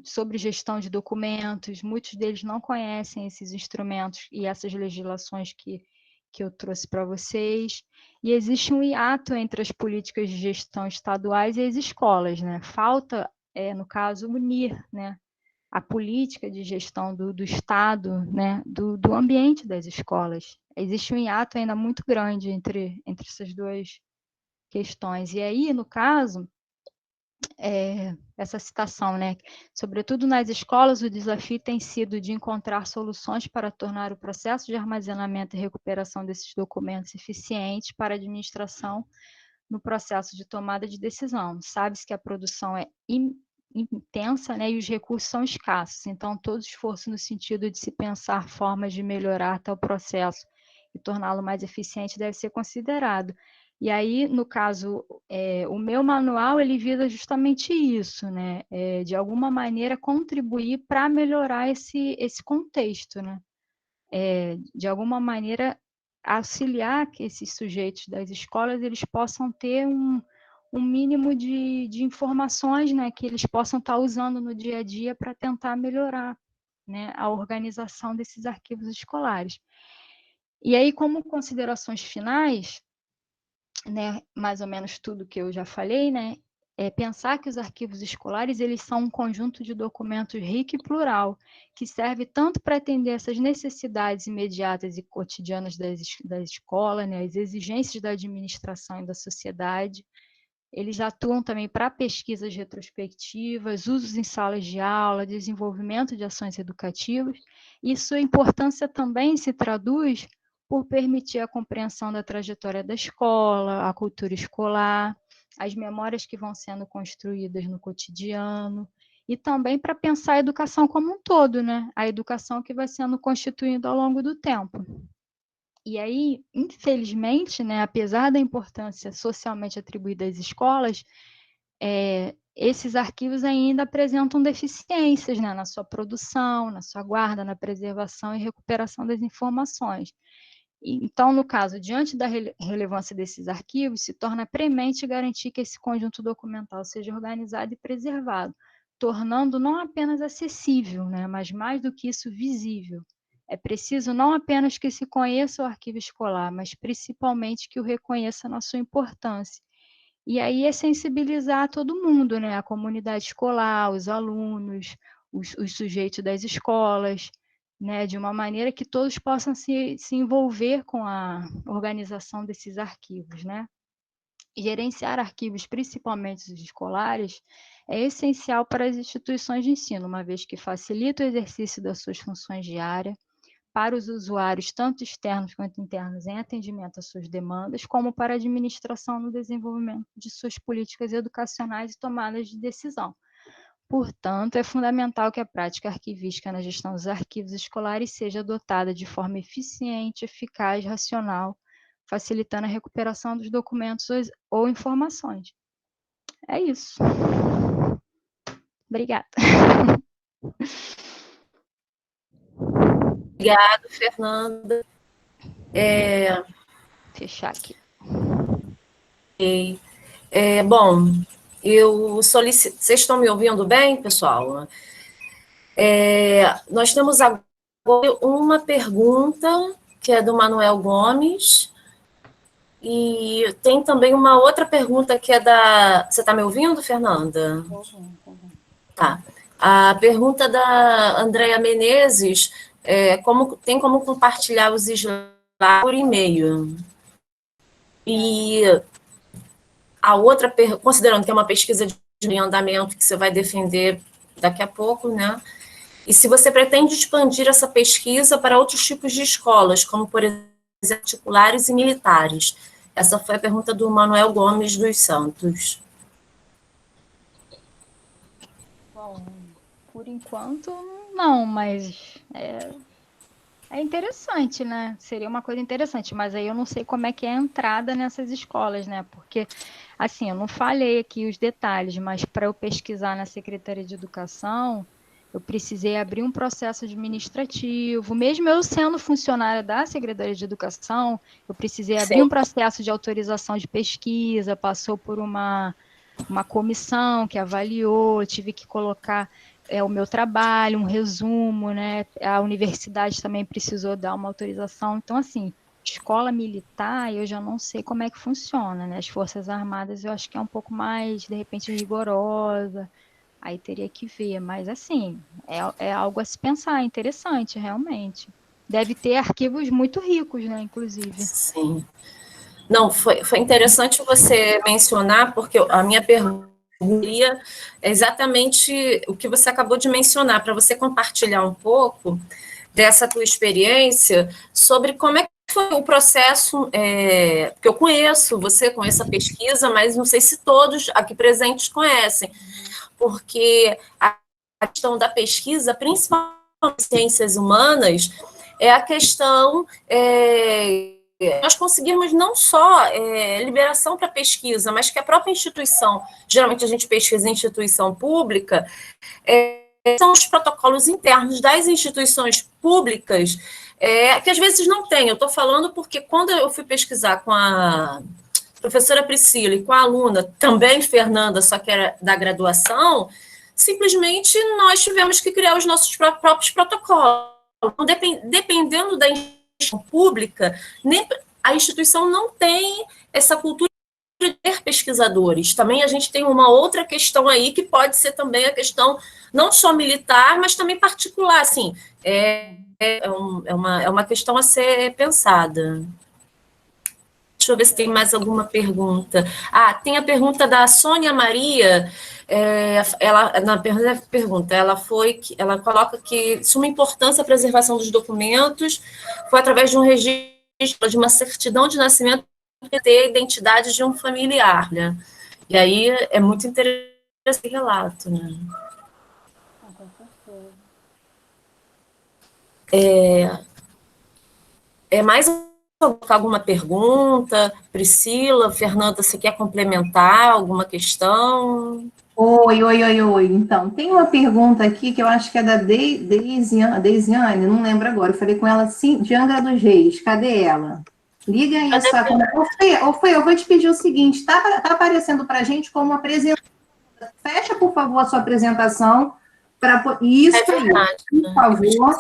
sobre gestão de documentos. Muitos deles não conhecem esses instrumentos e essas legislações que eu trouxe para vocês. E existe um hiato entre as políticas de gestão estaduais e as escolas, né? Falta, no caso, unir, né, a política de gestão do Estado, né, do ambiente das escolas. Existe um hiato ainda muito grande entre essas duas questões. E aí, no caso, essa citação, né, sobretudo nas escolas, o desafio tem sido de encontrar soluções para tornar o processo de armazenamento e recuperação desses documentos eficiente para a administração no processo de tomada de decisão. Sabe-se que a produção é intensa, né, e os recursos são escassos, então todo esforço no sentido de se pensar formas de melhorar tal processo e torná-lo mais eficiente deve ser considerado. E aí, no caso, o meu manual, ele visa justamente isso, né, de alguma maneira contribuir para melhorar esse contexto, né, de alguma maneira auxiliar que esses sujeitos das escolas, eles possam ter um mínimo de informações, né, que eles possam estar usando no dia a dia para tentar melhorar, né, a organização desses arquivos escolares. E aí, como considerações finais, né, mais ou menos tudo que eu já falei, né, é pensar que os arquivos escolares, eles são um conjunto de documentos rico e plural, que serve tanto para atender essas necessidades imediatas e cotidianas da escola, né, as exigências da administração e da sociedade. Eles atuam também para pesquisas retrospectivas, usos em salas de aula, desenvolvimento de ações educativas, e sua importância também se traduz por permitir a compreensão da trajetória da escola, a cultura escolar, as memórias que vão sendo construídas no cotidiano, e também para pensar a educação como um todo, né? A educação que vai sendo constituída ao longo do tempo. E aí, infelizmente, né, apesar da importância socialmente atribuída às escolas, esses arquivos ainda apresentam deficiências, né, na sua produção, na sua guarda, na preservação e recuperação das informações. Então, no caso, diante da relevância desses arquivos, se torna premente garantir que esse conjunto documental seja organizado e preservado, tornando não apenas acessível, né, mas mais do que isso, visível. É preciso não apenas que se conheça o arquivo escolar, mas principalmente que o reconheça na sua importância. E aí é sensibilizar todo mundo, né, a comunidade escolar, os alunos, os sujeitos das escolas, né, de uma maneira que todos possam se envolver com a organização desses arquivos, né. Gerenciar arquivos, principalmente os escolares, é essencial para as instituições de ensino, uma vez que facilita o exercício das suas funções diárias, para os usuários, tanto externos quanto internos, em atendimento às suas demandas, como para a administração no desenvolvimento de suas políticas educacionais e tomadas de decisão. Portanto, é fundamental que a prática arquivística na gestão dos arquivos escolares seja adotada de forma eficiente, eficaz, racional, facilitando a recuperação dos documentos ou informações. É isso. Obrigada. Obrigada, Fernanda. Fechar aqui. Bom, eu solicito... Vocês estão me ouvindo bem, pessoal? Nós temos agora uma pergunta, que é do Manuel Gomes, e tem também uma outra pergunta que é da... Você está me ouvindo, Fernanda? Tá. A pergunta da Andréa Menezes tem como compartilhar os slides por e-mail. E a outra, considerando que é uma pesquisa de andamento que você vai defender daqui a pouco, né? E se você pretende expandir essa pesquisa para outros tipos de escolas, como, por exemplo, particulares e militares? Essa foi a pergunta do Manuel Gomes dos Santos. Bom, por enquanto, não, mas é interessante, né? Seria uma coisa interessante, mas aí eu não sei como é que é a entrada nessas escolas, né? Porque, assim, eu não falei aqui os detalhes, mas para eu pesquisar na Secretaria de Educação, eu precisei abrir um processo administrativo, mesmo eu sendo funcionária da Secretaria de Educação, eu precisei abrir um processo de autorização de pesquisa, passou por uma comissão que avaliou, eu tive que colocar o meu trabalho, um resumo, né? A universidade também precisou dar uma autorização. Então, assim, escola militar, eu já não sei como é que funciona, né? As Forças Armadas, eu acho que é um pouco mais, de repente, rigorosa. Aí teria que ver, mas assim, é algo a se pensar, interessante, realmente. Deve ter arquivos muito ricos, né, inclusive. Sim. Não, foi interessante você mencionar, porque a minha pergunta é exatamente o que você acabou de mencionar, para você compartilhar um pouco dessa tua experiência sobre como é que foi o processo, porque eu conheço, você conhece a pesquisa, mas não sei se todos aqui presentes conhecem, porque a questão da pesquisa, principalmente em ciências humanas, é a questão nós conseguirmos não só liberação para pesquisa, mas que a própria instituição, geralmente a gente pesquisa em instituição pública, são os protocolos internos das instituições públicas, que às vezes não tem. Eu estou falando porque quando eu fui pesquisar com a professora Priscila e com a aluna, também Fernanda, só que era da graduação, simplesmente nós tivemos que criar os nossos próprios protocolos. Então, dependendo da instituição pública, a instituição não tem essa cultura de ter pesquisadores. Também a gente tem uma outra questão aí, que pode ser também a questão não só militar, mas também particular. Assim, é uma questão a ser pensada. Deixa eu ver se tem mais alguma pergunta. Tem a pergunta da Sônia Maria. Ela, na pergunta, ela coloca que suma importância a preservação dos documentos foi através de um registro, de uma certidão de nascimento, que ter a identidade de um familiar, né? E aí é muito interessante esse relato, né? Com certeza. Mais alguma pergunta? Priscila, Fernanda, você quer complementar alguma questão? Oi. Então, tem uma pergunta aqui que eu acho que é da Deisiane, não lembro agora. Eu falei com ela assim, de Angra dos Reis. Cadê ela? Liga aí só. Ô, Fê, eu vou te pedir o seguinte: tá aparecendo para a gente como apresentação. Fecha, por favor, a sua apresentação. Isso aí, por favor.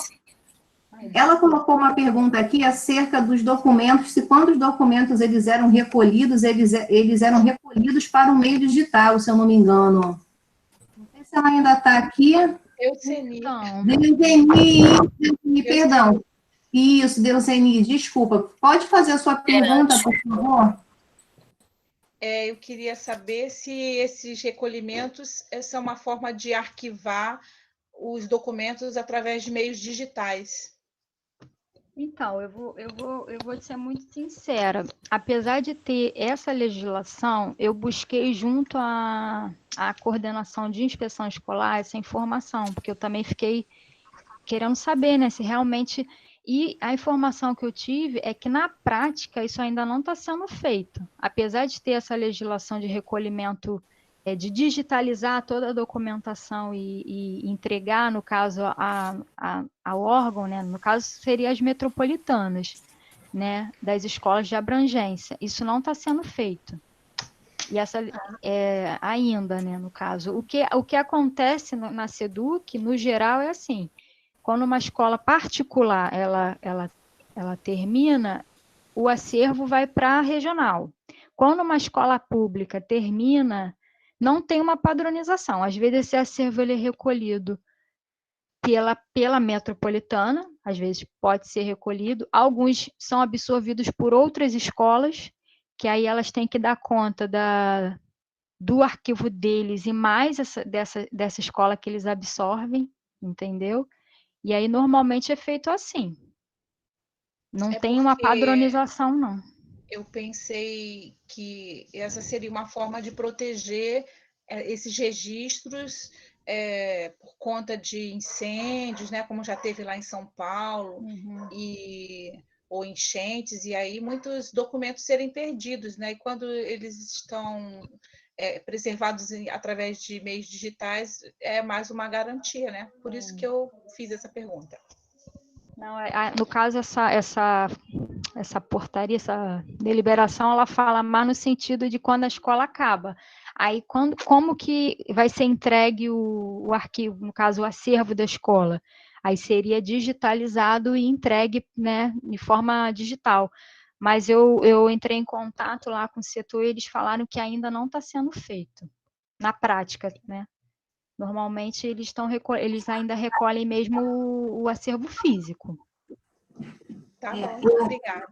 Ela colocou uma pergunta aqui acerca dos documentos, se quando os documentos eles eram recolhidos, eles eram recolhidos para o meio digital, se eu não me engano. Não sei se ela ainda está aqui. Deuseni. Deuseni, perdão. Isso, Deuseni, desculpa. Pode fazer a sua pergunta, por favor? Eu queria saber se esses recolhimentos são uma forma de arquivar os documentos através de meios digitais. Então, eu vou ser muito sincera. Apesar de ter essa legislação, eu busquei junto à coordenação de inspeção escolar essa informação, porque eu também fiquei querendo saber, né, se realmente... E a informação que eu tive é que, na prática, isso ainda não está sendo feito. Apesar de ter essa legislação de recolhimento, de digitalizar toda a documentação e entregar, no caso, ao órgão, né? No caso, seria as metropolitanas, né? Das escolas de abrangência. Isso não está sendo feito. E essa ainda, né? No caso. O que acontece na SEDUC, no geral, é assim: quando uma escola particular ela termina, o acervo vai para a regional. Quando uma escola pública termina, não tem uma padronização. Às vezes esse acervo ele é recolhido pela metropolitana, às vezes pode ser recolhido. Alguns são absorvidos por outras escolas, que aí elas têm que dar conta do arquivo deles e mais dessa escola que eles absorvem, entendeu? E aí, normalmente, é feito assim. Não tem uma padronização, não. Eu pensei que essa seria uma forma de proteger esses registros por conta de incêndios, né, como já teve lá em São Paulo, ou enchentes, e aí muitos documentos serem perdidos, né? E quando eles estão preservados através de meios digitais é mais uma garantia, né? Por isso que eu fiz essa pergunta. Não, no caso, essa portaria, essa deliberação, ela fala mais no sentido de quando a escola acaba. Aí, como que vai ser entregue o arquivo, no caso, o acervo da escola? Aí seria digitalizado e entregue, né, de forma digital. Mas eu entrei em contato lá com o setor e eles falaram que ainda não está sendo feito, na prática, né? Normalmente, eles ainda recolhem mesmo o acervo físico. Tá bom, obrigada.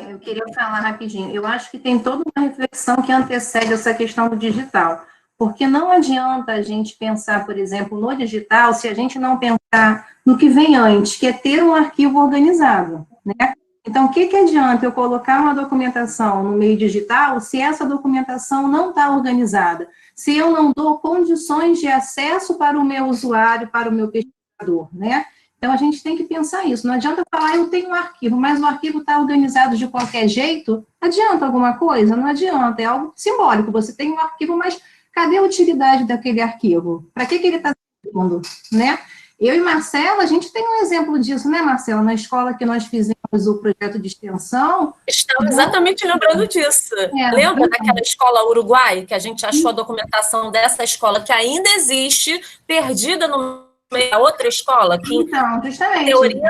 Eu queria falar rapidinho. Eu acho que tem toda uma reflexão que antecede essa questão do digital. Porque não adianta a gente pensar, por exemplo, no digital, se a gente não pensar no que vem antes, que é ter um arquivo organizado, né? Então, o que adianta eu colocar uma documentação no meio digital se essa documentação não está organizada? Se eu não dou condições de acesso para o meu usuário, para o meu pesquisador, né? Então, a gente tem que pensar isso. Não adianta falar, eu tenho um arquivo, mas o arquivo está organizado de qualquer jeito. Adianta alguma coisa? Não adianta. É algo simbólico. Você tem um arquivo, mas cadê a utilidade daquele arquivo? Para que ele está servindo, né? Eu e Marcela, a gente tem um exemplo disso, né, Marcela? Na escola que nós fizemos o projeto de extensão. Estava exatamente lembrando disso. Lembra daquela escola Uruguai, que a gente achou a documentação dessa escola, que ainda existe, perdida no meio da outra escola? Que, então, justamente, teoria...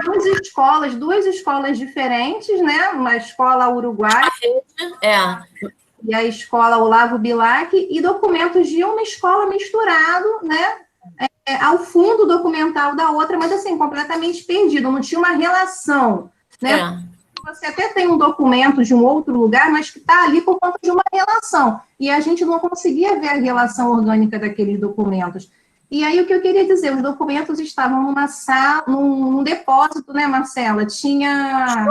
duas escolas diferentes, né? Uma escola Uruguai e a escola Olavo Bilac, e documentos de uma escola misturado, né? Ao fundo documental da outra, mas assim, completamente perdido, não tinha uma relação, né? Você até tem um documento de um outro lugar, mas que está ali por conta de uma relação, e a gente não conseguia ver a relação orgânica daqueles documentos. E aí, o que eu queria dizer, os documentos estavam numa sala, num depósito, né, Marcela? Tinha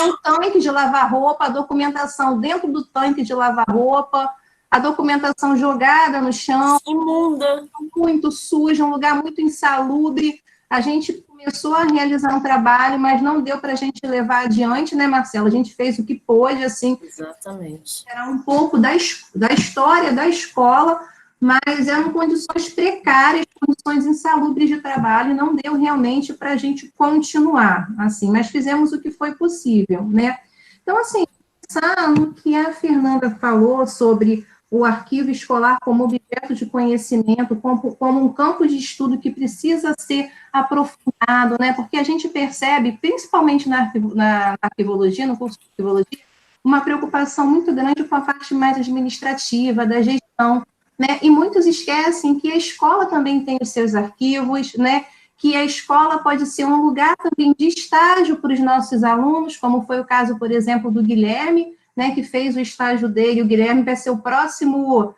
um tanque de lavar roupa, a documentação dentro do tanque de lavar roupa, a documentação jogada no chão, imunda, muito suja, um lugar muito insalubre. A gente começou a realizar um trabalho, mas não deu para a gente levar adiante, né, Marcela? A gente fez o que pôde, assim. Exatamente. Era um pouco da história da escola, mas eram condições precárias, condições insalubres de trabalho, e não deu realmente para a gente continuar, assim, mas fizemos o que foi possível, né? Então, assim, pensar no que a Fernanda falou sobre o arquivo escolar como objeto de conhecimento, como um campo de estudo que precisa ser aprofundado, né? Porque a gente percebe, principalmente na arquivologia, no curso de arquivologia, uma preocupação muito grande com a parte mais administrativa, da gestão, né? E muitos esquecem que a escola também tem os seus arquivos, né? Que a escola pode ser um lugar também de estágio para os nossos alunos, como foi o caso, por exemplo, do Guilherme, né, que fez o estágio dele. O Guilherme vai ser o próximo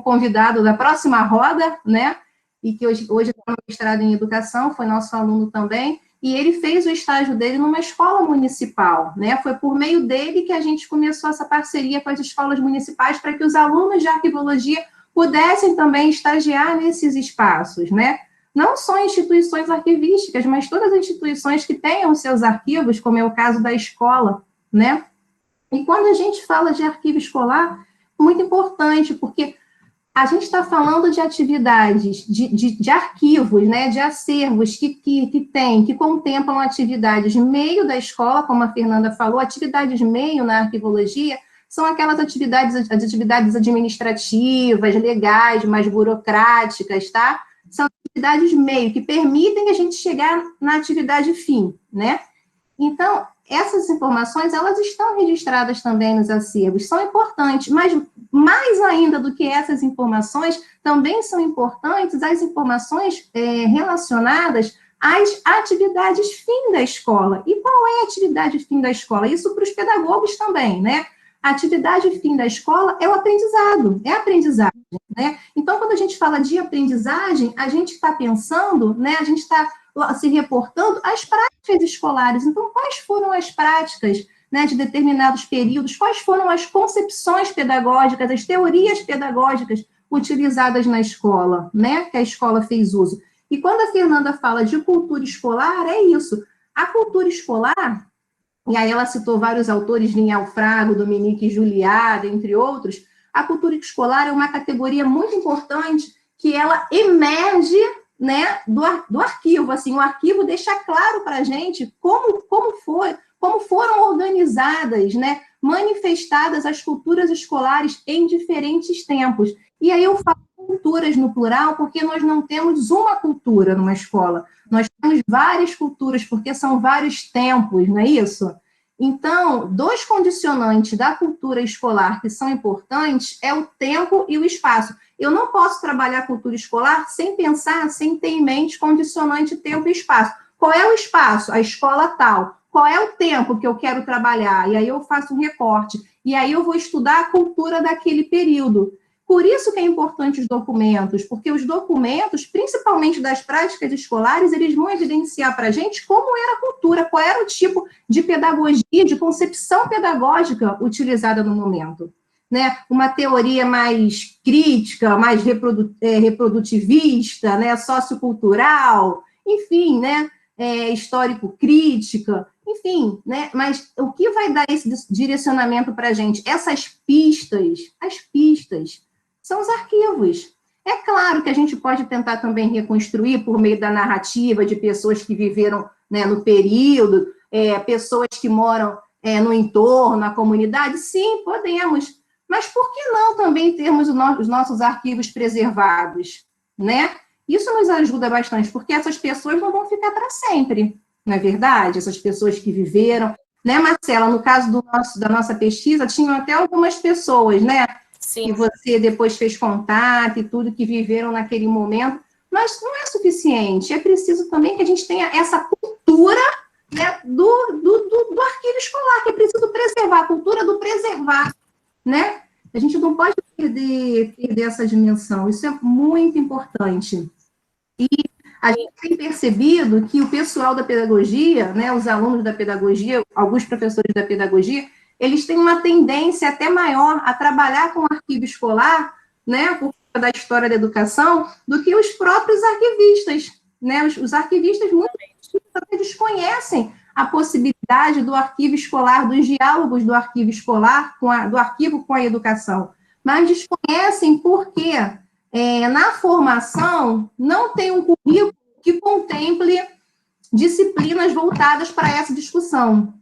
convidado da próxima roda, né? E que hoje está no mestrado em educação, foi nosso aluno também. E ele fez o estágio dele numa escola municipal, né? Foi por meio dele que a gente começou essa parceria com as escolas municipais para que os alunos de arquivologia pudessem também estagiar nesses espaços, né? Não só instituições arquivísticas, mas todas as instituições que tenham seus arquivos, como é o caso da escola, né? E quando a gente fala de arquivo escolar, muito importante, porque a gente está falando de atividades, de arquivos, né, de acervos que contemplam atividades meio da escola, como a Fernanda falou. Atividades meio na arquivologia são aquelas atividades administrativas, legais, mais burocráticas, tá? São atividades meio, que permitem a gente chegar na atividade fim, né? Então, essas informações, elas estão registradas também nos acervos, são importantes, mas mais ainda do que essas informações, também são importantes as informações relacionadas às atividades fim da escola. E qual é a atividade fim da escola? Isso para os pedagogos também, né? A atividade fim da escola é o aprendizado, é a aprendizagem, né? Então, quando a gente fala de aprendizagem, a gente está pensando, né? A gente está se reportando às práticas escolares. Então, quais foram as práticas, né, de determinados períodos? Quais foram as concepções pedagógicas, as teorias pedagógicas utilizadas na escola, né, que a escola fez uso? E quando a Fernanda fala de cultura escolar, é isso. A cultura escolar, e aí ela citou vários autores, Linhal Frago, Dominique Juliá, entre outros. a cultura escolar é uma categoria muito importante que ela emerge, né, do arquivo. Assim, o arquivo deixa claro para a gente como foram organizadas, né, manifestadas as culturas escolares em diferentes tempos. E aí eu falo culturas no plural, porque nós não temos uma cultura numa escola, nós temos várias culturas, porque são vários tempos, não é isso? Então, dois condicionantes da cultura escolar que são importantes é o tempo e o espaço. Eu não posso trabalhar a cultura escolar sem pensar, sem ter em mente condicionante tempo e espaço. Qual é o espaço? A escola tal. Qual é o tempo que eu quero trabalhar? E aí eu faço um recorte. E aí eu vou estudar a cultura daquele período. Por isso que é importante os documentos, porque os documentos, principalmente das práticas escolares, eles vão evidenciar para a gente como era a cultura, qual era o tipo de pedagogia, de concepção pedagógica utilizada no momento. Né? Uma teoria mais crítica, mais reprodutivista, né? Sociocultural, enfim, né? Histórico-crítica, enfim, né? Mas o que vai dar esse direcionamento para a gente? Essas pistas, as pistas, são os arquivos. É claro que a gente pode tentar também reconstruir por meio da narrativa de pessoas que viveram, né, no período, pessoas que moram no entorno, na comunidade, sim, podemos. Mas por que não também termos os nossos arquivos preservados, né? Isso nos ajuda bastante, porque essas pessoas não vão ficar para sempre, não é verdade? Essas pessoas que viveram, né, Marcela? No caso da nossa pesquisa, tinham até algumas pessoas, né? Sim. Que você depois fez contato e tudo, que viveram naquele momento, mas não é suficiente. É preciso também que a gente tenha essa cultura, né, do arquivo escolar, que é preciso preservar, a cultura do preservar, né? A gente não pode perder essa dimensão, isso é muito importante. E a gente tem percebido que o pessoal da pedagogia, né, os alunos da pedagogia, alguns professores da pedagogia, eles têm uma tendência até maior a trabalhar com o arquivo escolar, né, por conta da história da educação, do que os próprios arquivistas, né? Os arquivistas muitas vezes desconhecem a possibilidade do arquivo escolar, dos diálogos do arquivo escolar, do arquivo com a educação, mas desconhecem porque na formação não tem um currículo que contemple disciplinas voltadas para essa discussão,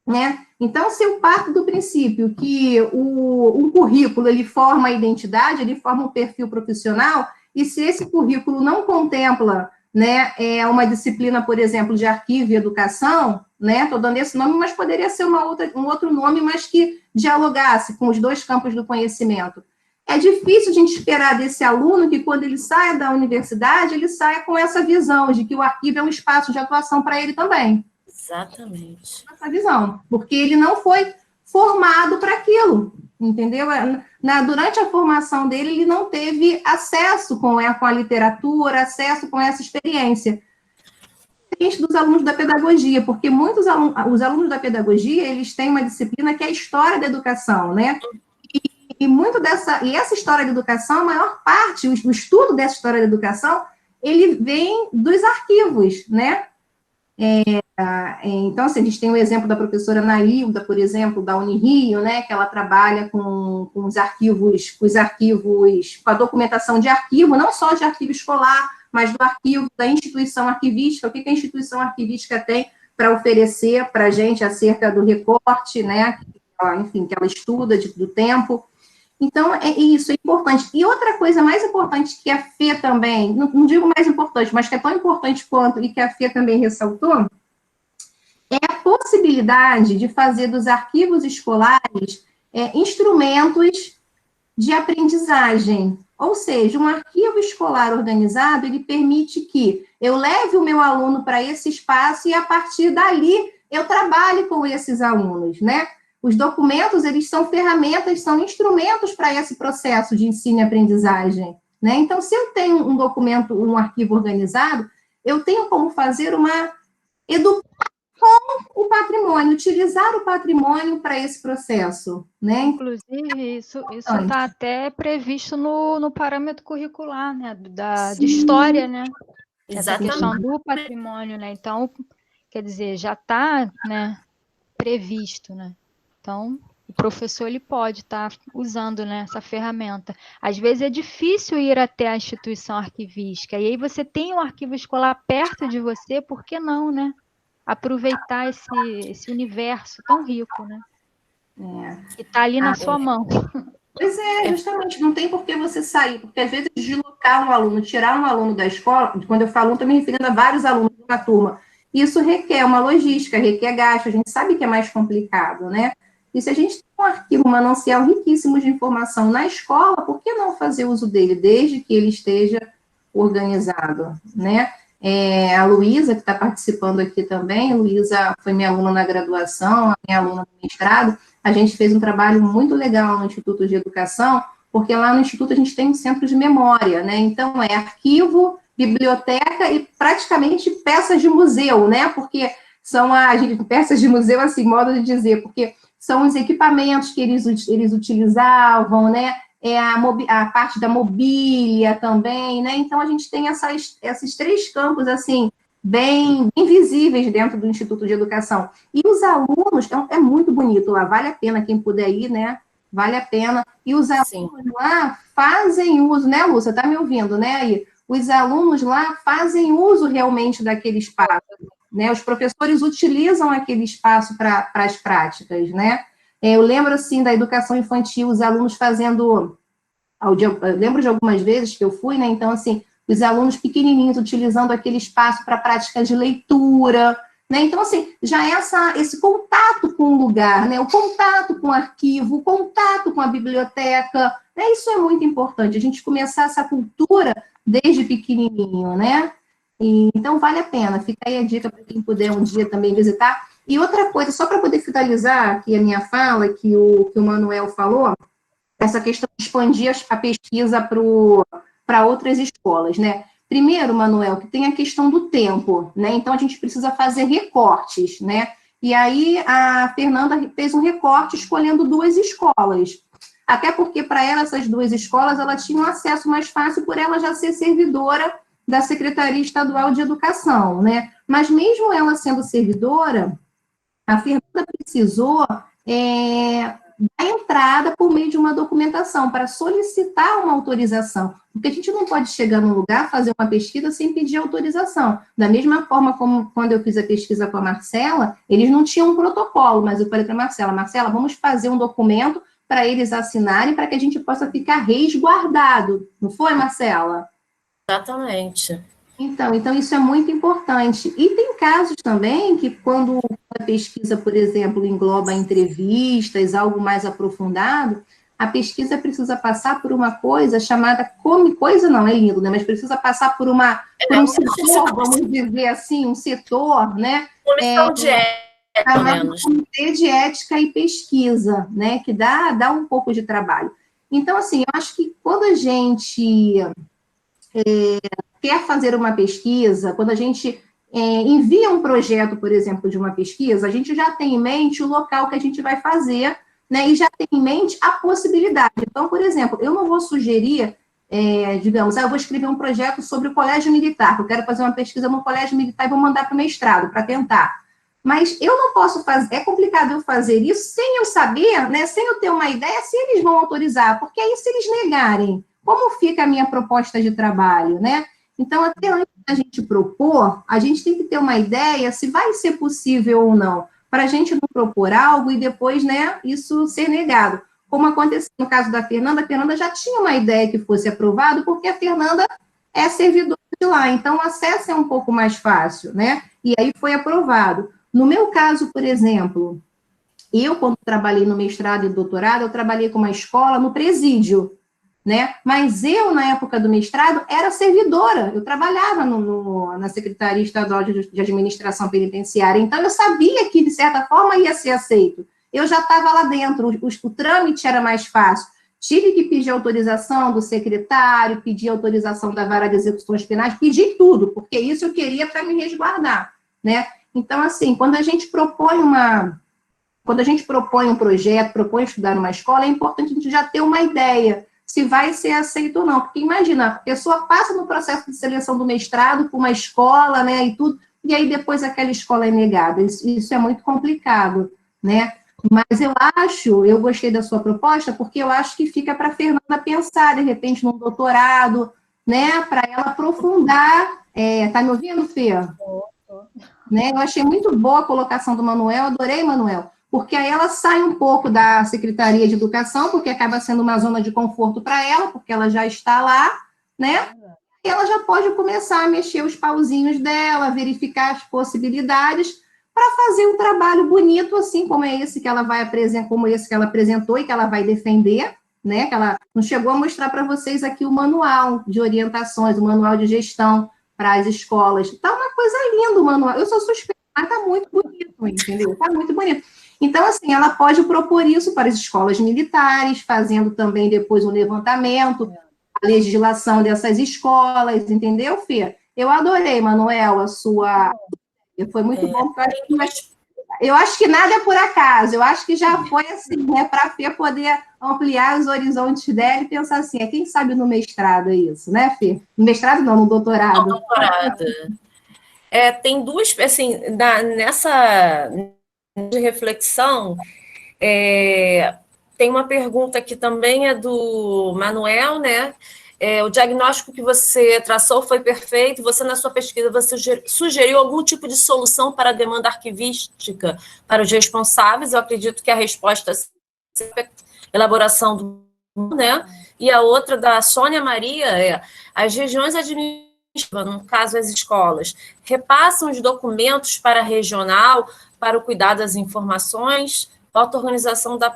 né? Então, se eu parto do princípio que um currículo ele forma a identidade, ele forma um perfil profissional, e se esse currículo não contempla, né, uma disciplina, por exemplo, de arquivo e educação, né? Estou dando esse nome, mas poderia ser um outro nome, mas que dialogasse com os dois campos do conhecimento. É difícil a gente esperar desse aluno que, quando ele saia da universidade, ele saia com essa visão de que o arquivo é um espaço de atuação para ele também. Exatamente. Essa visão, porque ele não foi formado para aquilo, entendeu? Durante a formação dele, ele não teve acesso com a literatura, acesso com essa experiência. Diferente dos alunos da pedagogia, porque os alunos da pedagogia, eles têm uma disciplina que é a história da educação, né? E essa história da educação, a maior parte, o estudo dessa história da educação, ele vem dos arquivos, né? Então, assim, a gente tem o exemplo da professora Nailda, por exemplo, da Unirio, né, que ela trabalha com os arquivos, com a documentação de arquivo, não só de arquivo escolar, mas do arquivo da instituição arquivística, o que a instituição arquivística tem para oferecer para a gente acerca do recorte, né, enfim, que ela estuda do tempo. Então, isso é importante. E outra coisa mais importante que a Fê também, não digo mais importante, mas que é tão importante quanto, e que a Fê também ressaltou, é a possibilidade de fazer dos arquivos escolares instrumentos de aprendizagem. Ou seja, um arquivo escolar organizado, ele permite que eu leve o meu aluno para esse espaço e, a partir dali, eu trabalhe com esses alunos, né? Os documentos, eles são ferramentas, são instrumentos para esse processo de ensino e aprendizagem, né? Então, se eu tenho um documento, um arquivo organizado, eu tenho como fazer uma educação com o patrimônio, utilizar o patrimônio para esse processo, né? Inclusive, isso está até previsto no parâmetro curricular, né? De história, né? Essa questão do patrimônio, né? Então, quer dizer, já está, né, previsto, né? Então, o professor ele pode estar usando, né, essa ferramenta. Às vezes é difícil ir até a instituição arquivística, e aí você tem um arquivo escolar perto de você, por que não, né? Aproveitar esse universo tão rico, né? Que está ali na sua mão. Pois é, justamente, não tem por que você sair, porque às vezes deslocar um aluno, tirar um aluno da escola, quando eu falo, estou me referindo a vários alunos de uma turma, isso requer uma logística, requer gasto, a gente sabe que é mais complicado, né? E se a gente tem um arquivo, um manancial riquíssimo de informação na escola, por que não fazer uso dele, desde que ele esteja organizado, né? A Luísa, que está participando aqui também, Luísa foi minha aluna na graduação, minha aluna no mestrado, a gente fez um trabalho muito legal no Instituto de Educação, porque lá no Instituto a gente tem um centro de memória, né? Então, é arquivo, biblioteca e praticamente peças de museu, né? Porque são peças de museu, assim, modo de dizer, porque são os equipamentos que eles utilizavam, né? A parte da mobília também, né? Então, a gente tem esses três campos, assim, bem visíveis dentro do Instituto de Educação. E os alunos, é muito bonito lá, vale a pena, quem puder ir, né? Vale a pena. E os alunos lá fazem uso, né, Lu? Você está me ouvindo, né, aí? Os alunos lá fazem uso realmente daquele espaço, né? Os professores utilizam aquele espaço para as práticas, né? Eu lembro, assim, da educação infantil, os alunos fazendo... Eu lembro de algumas vezes que eu fui, né? Então, assim, os alunos pequenininhos utilizando aquele espaço para prática de leitura, né? Então, assim, já é esse contato com o lugar, né? O contato com o arquivo, o contato com a biblioteca, né? Isso é muito importante, a gente começar essa cultura desde pequenininho, né? Então, vale a pena, fica aí a dica para quem puder um dia também visitar. E outra coisa, só para poder finalizar aqui a minha fala, que o Manuel falou, essa questão de expandir a pesquisa para outras escolas, né? Primeiro, Manuel, que tem a questão do tempo, né? Então, a gente precisa fazer recortes, né? E aí, a Fernanda fez um recorte escolhendo 2 escolas. Até porque, para ela, essas 2 escolas, ela tinha um acesso mais fácil por ela já ser servidora da Secretaria Estadual de Educação, né? Mas mesmo ela sendo servidora, a Fernanda precisou da entrada por meio de uma documentação para solicitar uma autorização, porque a gente não pode chegar num lugar, fazer uma pesquisa sem pedir autorização. Da mesma forma como quando eu fiz a pesquisa com a Marcela, eles não tinham um protocolo, mas eu falei para a Marcela, vamos fazer um documento para eles assinarem, para que a gente possa ficar resguardado. Não foi, Marcela? Exatamente. Então isso é muito importante. E tem casos também que quando a pesquisa, por exemplo, engloba entrevistas, algo mais aprofundado, a pesquisa precisa passar por uma coisa chamada, coisa não, é lindo, né? Mas precisa passar por um setor, vamos dizer assim, um setor, né? Comissão de ética, pelo menos. Comitê de ética e pesquisa, né? Que dá um pouco de trabalho. Então, assim, eu acho que quando a gente quer fazer uma pesquisa, quando a gente envia um projeto, por exemplo, de uma pesquisa, a gente já tem em mente o local que a gente vai fazer, né, e já tem em mente a possibilidade. Então, por exemplo, eu não vou sugerir, digamos, eu vou escrever um projeto sobre o colégio militar, eu quero fazer uma pesquisa no colégio militar e vou mandar para o mestrado, para tentar. Mas eu não posso fazer, é complicado eu fazer isso sem eu saber, né, sem eu ter uma ideia se eles vão autorizar, porque aí se eles negarem, como fica a minha proposta de trabalho, né? Então, até antes da gente propor, a gente tem que ter uma ideia se vai ser possível ou não, para a gente não propor algo e depois, né, isso ser negado. Como aconteceu no caso da Fernanda, a Fernanda já tinha uma ideia que fosse aprovado, porque a Fernanda é servidora de lá, então o acesso é um pouco mais fácil, né? E aí foi aprovado. No meu caso, por exemplo, eu, quando trabalhei no mestrado e doutorado, eu trabalhei com uma escola no presídio, né? Mas eu, na época do mestrado, era servidora, eu trabalhava na Secretaria Estadual de Administração Penitenciária, então eu sabia que, de certa forma, ia ser aceito. Eu já estava lá dentro, o trâmite era mais fácil. Tive que pedir autorização do secretário, pedir autorização da vara de execuções penais, pedi tudo, porque isso eu queria para me resguardar, né? Então, assim, quando a gente propõe um projeto, propõe estudar numa escola, é importante a gente já ter uma ideia se vai ser aceito ou não. Porque imagina, a pessoa passa no processo de seleção do mestrado com uma escola, né, e tudo, e aí depois aquela escola é negada. Isso é muito complicado, né? Mas eu gostei da sua proposta, porque eu acho que fica para a Fernanda pensar, de repente, num doutorado, né, para ela aprofundar. Tá me ouvindo, Fê? Né? Eu achei muito boa a colocação do Manuel, adorei, Manuel, porque aí ela sai um pouco da Secretaria de Educação, porque acaba sendo uma zona de conforto para ela, porque ela já está lá, né? E ela já pode começar a mexer os pauzinhos dela, verificar as possibilidades para fazer um trabalho bonito, assim como esse que ela vai apresentar, como esse que ela apresentou e que ela vai defender, né? Que ela não chegou a mostrar para vocês aqui o manual de orientações, o manual de gestão para as escolas. Tá uma coisa linda o manual. Eu sou suspeita, mas tá muito bonito, entendeu? Tá muito bonito. Então, assim, ela pode propor isso para as escolas militares, fazendo também depois um levantamento, a legislação dessas escolas, entendeu, Fê? Eu adorei, Manuel, a sua... Foi muito bom, porque eu acho que nada é por acaso, eu acho que já foi assim, né, para a Fê poder ampliar os horizontes dela e pensar assim, quem sabe no mestrado é isso, né, Fê? No mestrado não, no doutorado. Não, doutorado. Tem duas, assim, nessa de reflexão, tem uma pergunta que também é do Manuel, né? O diagnóstico que você traçou foi perfeito. Você, na sua pesquisa, você sugeriu algum tipo de solução para a demanda arquivística para os responsáveis? Eu acredito que a resposta é a elaboração do, né? E a outra da Sônia Maria as regiões administrativas, no caso as escolas, repassam os documentos para a regional para o cuidado das informações, falta organização da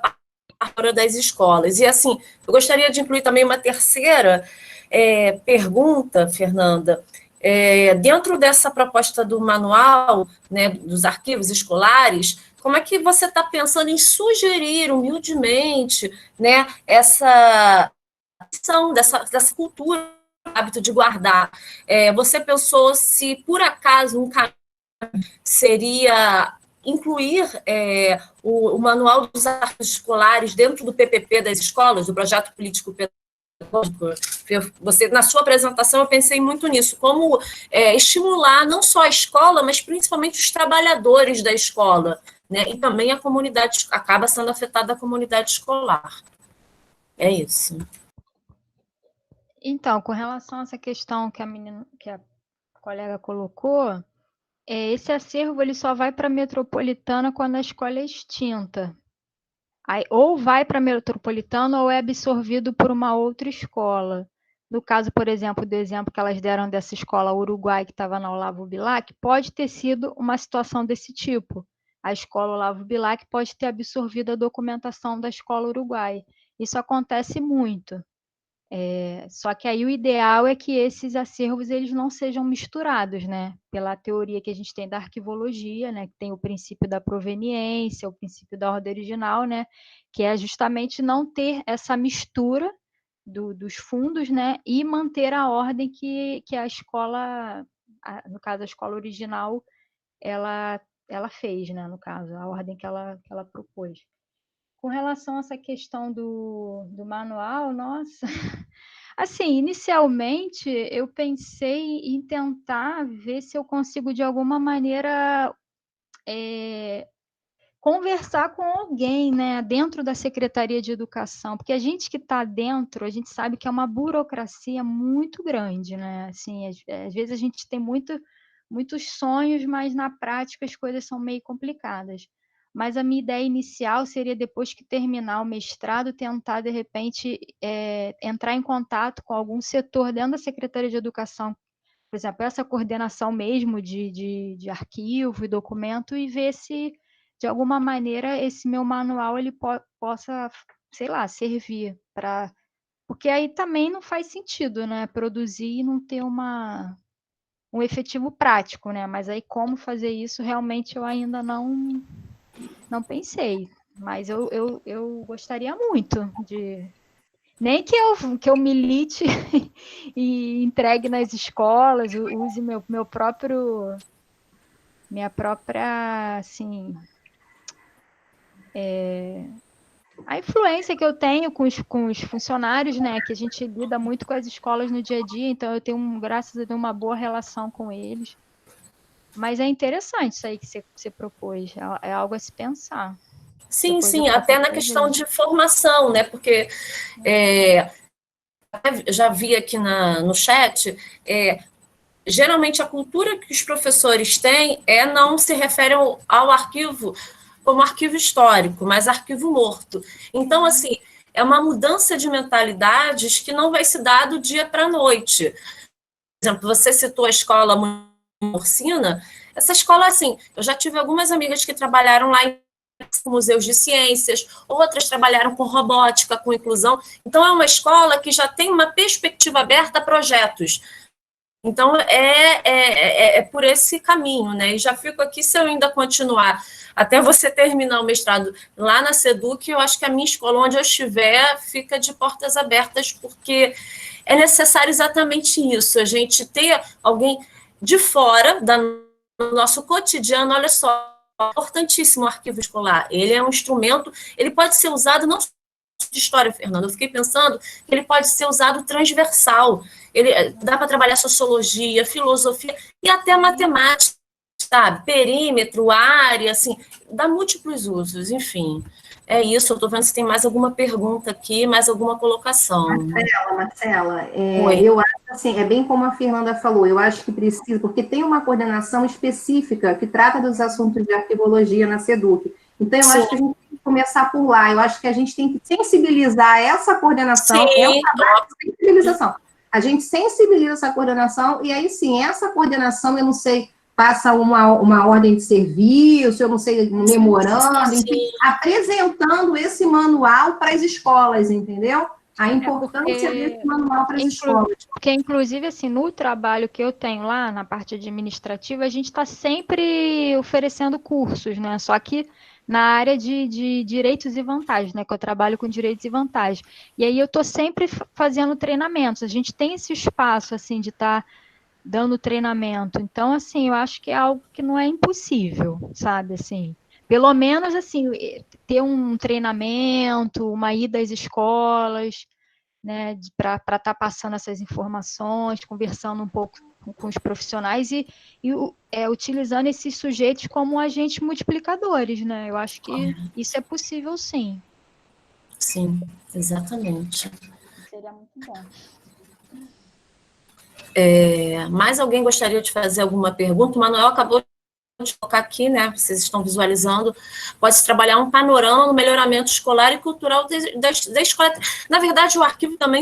das escolas. E, assim, eu gostaria de incluir também uma terceira pergunta, Fernanda. Dentro dessa proposta do manual, né, dos arquivos escolares, como é que você está pensando em sugerir, humildemente, né, essa ação, dessa cultura, hábito de guardar? Você pensou se, por acaso, um caminho seria incluir o manual dos arquivos escolares dentro do PPP das escolas, do projeto político pedagógico? Você, na sua apresentação, eu pensei muito nisso, como estimular não só a escola, mas principalmente os trabalhadores da escola, né? E também a comunidade, acaba sendo afetada a comunidade escolar. É isso. Então, com relação a essa questão que a colega colocou, esse acervo ele só vai para a metropolitana quando a escola é extinta. Aí, ou vai para a metropolitana ou é absorvido por uma outra escola. No caso, por exemplo, do exemplo que elas deram dessa escola Uruguai, que estava na Olavo Bilac, pode ter sido uma situação desse tipo. A escola Olavo Bilac pode ter absorvido a documentação da escola Uruguai. Isso acontece muito. Só que aí o ideal é que esses acervos eles não sejam misturados, né? Pela teoria que a gente tem da arquivologia, né? Que tem o princípio da proveniência, o princípio da ordem original, né? Que é justamente não ter essa mistura dos fundos, né? E manter a ordem que a escola, no caso a escola original, ela fez, né? No caso, a ordem que ela propôs. Com relação a essa questão do manual, nossa, assim, inicialmente eu pensei em tentar ver se eu consigo de alguma maneira conversar com alguém, né, dentro da Secretaria de Educação, porque a gente que está dentro, a gente sabe que é uma burocracia muito grande, né? Assim, às vezes a gente tem muitos sonhos, mas na prática as coisas são meio complicadas. Mas a minha ideia inicial seria, depois que terminar o mestrado, tentar, de repente, entrar em contato com algum setor dentro da Secretaria de Educação, por exemplo, essa coordenação mesmo de arquivo e documento, e ver se, de alguma maneira, esse meu manual ele possa, sei lá, servir para... Porque aí também não faz sentido, né? Produzir e não ter um efetivo prático, né? Mas aí como fazer isso, realmente eu ainda não pensei. Mas eu gostaria muito de... Nem que eu milite e entregue nas escolas, use minha própria, assim, a influência que eu tenho com os funcionários, né? Que a gente lida muito com as escolas no dia a dia, então eu tenho, graças a Deus, uma boa relação com eles. Mas é interessante isso aí que você propôs, é algo a se pensar. Sim, Depois sim, eu passo até na pra questão gente. de formação, né? Porque já vi aqui no chat, geralmente a cultura que os professores têm não se refere ao arquivo como arquivo histórico, mas arquivo morto. Então, assim, é uma mudança de mentalidades que não vai se dar do dia para a noite. Por exemplo, você citou a escola Mursina, essa escola, assim, eu já tive algumas amigas que trabalharam lá em museus de ciências, outras trabalharam com robótica, com inclusão. Então, é uma escola que já tem uma perspectiva aberta a projetos. Então, é por esse caminho, né? E já fico aqui, se eu ainda continuar até você terminar o mestrado lá na SEDUC, eu acho que a minha escola, onde eu estiver, fica de portas abertas, porque é necessário exatamente isso, a gente ter alguém de fora do nosso cotidiano. Olha só, é importantíssimo o arquivo escolar. Ele é um instrumento, ele pode ser usado não de história, Fernanda. Eu fiquei pensando que ele pode ser usado transversal. Ele dá para trabalhar sociologia, filosofia e até matemática, sabe? Perímetro, área, assim, dá múltiplos usos, enfim. É isso, eu estou vendo se tem mais alguma pergunta aqui, mais alguma colocação. Marcela, eu acho assim, é bem como a Fernanda falou, eu acho que precisa, porque tem uma coordenação específica que trata dos assuntos de arquivologia na SEDUC. Então, eu acho que a gente tem que começar por lá, eu acho que a gente tem que sensibilizar essa coordenação, é um trabalho de sensibilização. A gente sensibiliza essa coordenação, e aí sim, essa coordenação, eu não sei, passa uma ordem de serviço, eu não sei, um memorando, enfim, apresentando esse manual para as escolas, entendeu? A importância desse manual para as escolas. Porque, inclusive, assim, no trabalho que eu tenho lá, na parte administrativa, a gente está sempre oferecendo cursos, né? Só que na área de direitos e vantagens, né? Que eu trabalho com direitos e vantagens. E aí eu estou sempre fazendo treinamentos. A gente tem esse espaço, assim, de estar dando treinamento. Então, assim, eu acho que é algo que não é impossível, sabe? Assim, pelo menos, assim, ter um treinamento, uma ida às escolas, né, para estar passando essas informações, conversando um pouco com os profissionais e utilizando esses sujeitos como agentes multiplicadores, né? Eu acho que isso é possível, sim. Sim, exatamente. Seria muito bom. Mais alguém gostaria de fazer alguma pergunta? O Manuel acabou de colocar aqui, né? Vocês estão visualizando. Pode-se trabalhar um panorama no melhoramento escolar e cultural da escola. Na verdade, o arquivo também,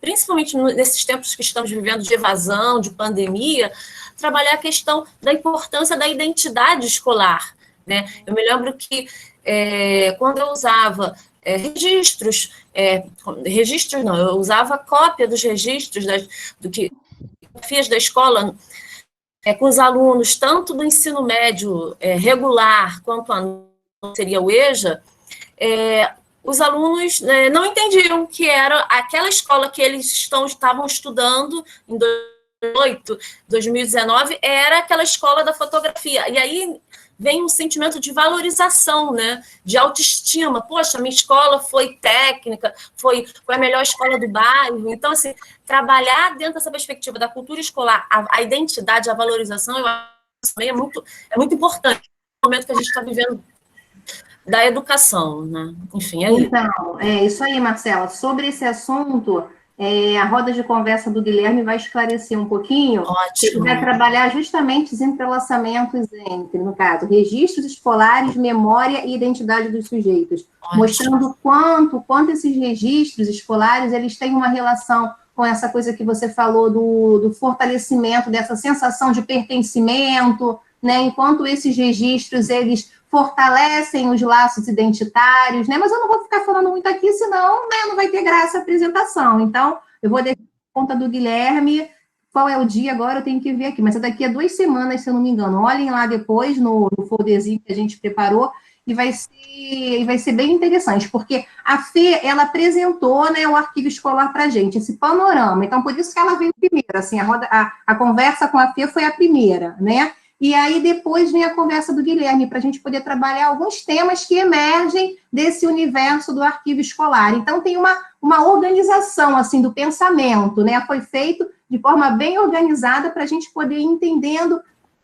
principalmente nesses tempos que estamos vivendo de evasão, de pandemia, trabalhar a questão da importância da identidade escolar, né? Eu me lembro que quando eu usava registros não, eu usava cópia dos registros fotografias da escola com os alunos, tanto do ensino médio regular, quanto seria o EJA, os alunos não entendiam que era aquela escola que eles estavam estudando em 2008, 2019, era aquela escola da fotografia. E aí vem um sentimento de valorização, né? De autoestima. Poxa, minha escola foi técnica, foi a melhor escola do bairro. Então, assim, trabalhar dentro dessa perspectiva da cultura escolar, a identidade, a valorização, eu acho que também é muito importante no momento que a gente está vivendo da educação, né? Enfim, é isso. Então, é isso aí, Marcela. Sobre esse assunto, a roda de conversa do Guilherme vai esclarecer um pouquinho. Ótimo. Ele vai trabalhar justamente os entrelaçamentos entre, no caso, registros escolares, memória e identidade dos sujeitos, ótimo, mostrando quanto esses registros escolares eles têm uma relação com essa coisa que você falou do fortalecimento dessa sensação de pertencimento, né? Enquanto esses registros eles fortalecem os laços identitários, né? Mas eu não vou ficar falando muito aqui, senão, né, não vai ter graça a apresentação. Então, eu vou deixar a conta do Guilherme. Qual é o dia agora? Eu tenho que ver aqui. Mas é daqui a 2 semanas, se eu não me engano. Olhem lá depois no folderzinho que a gente preparou e vai ser bem interessante, porque a Fê, ela apresentou, né, o arquivo escolar para a gente, esse panorama. Então, por isso que ela veio primeiro. Assim, a conversa com a Fê foi a primeira, né? E aí depois vem a conversa do Guilherme, para a gente poder trabalhar alguns temas que emergem desse universo do arquivo escolar. Então, tem uma organização, assim, do pensamento, né? Foi feito de forma bem organizada para a gente poder ir entendendo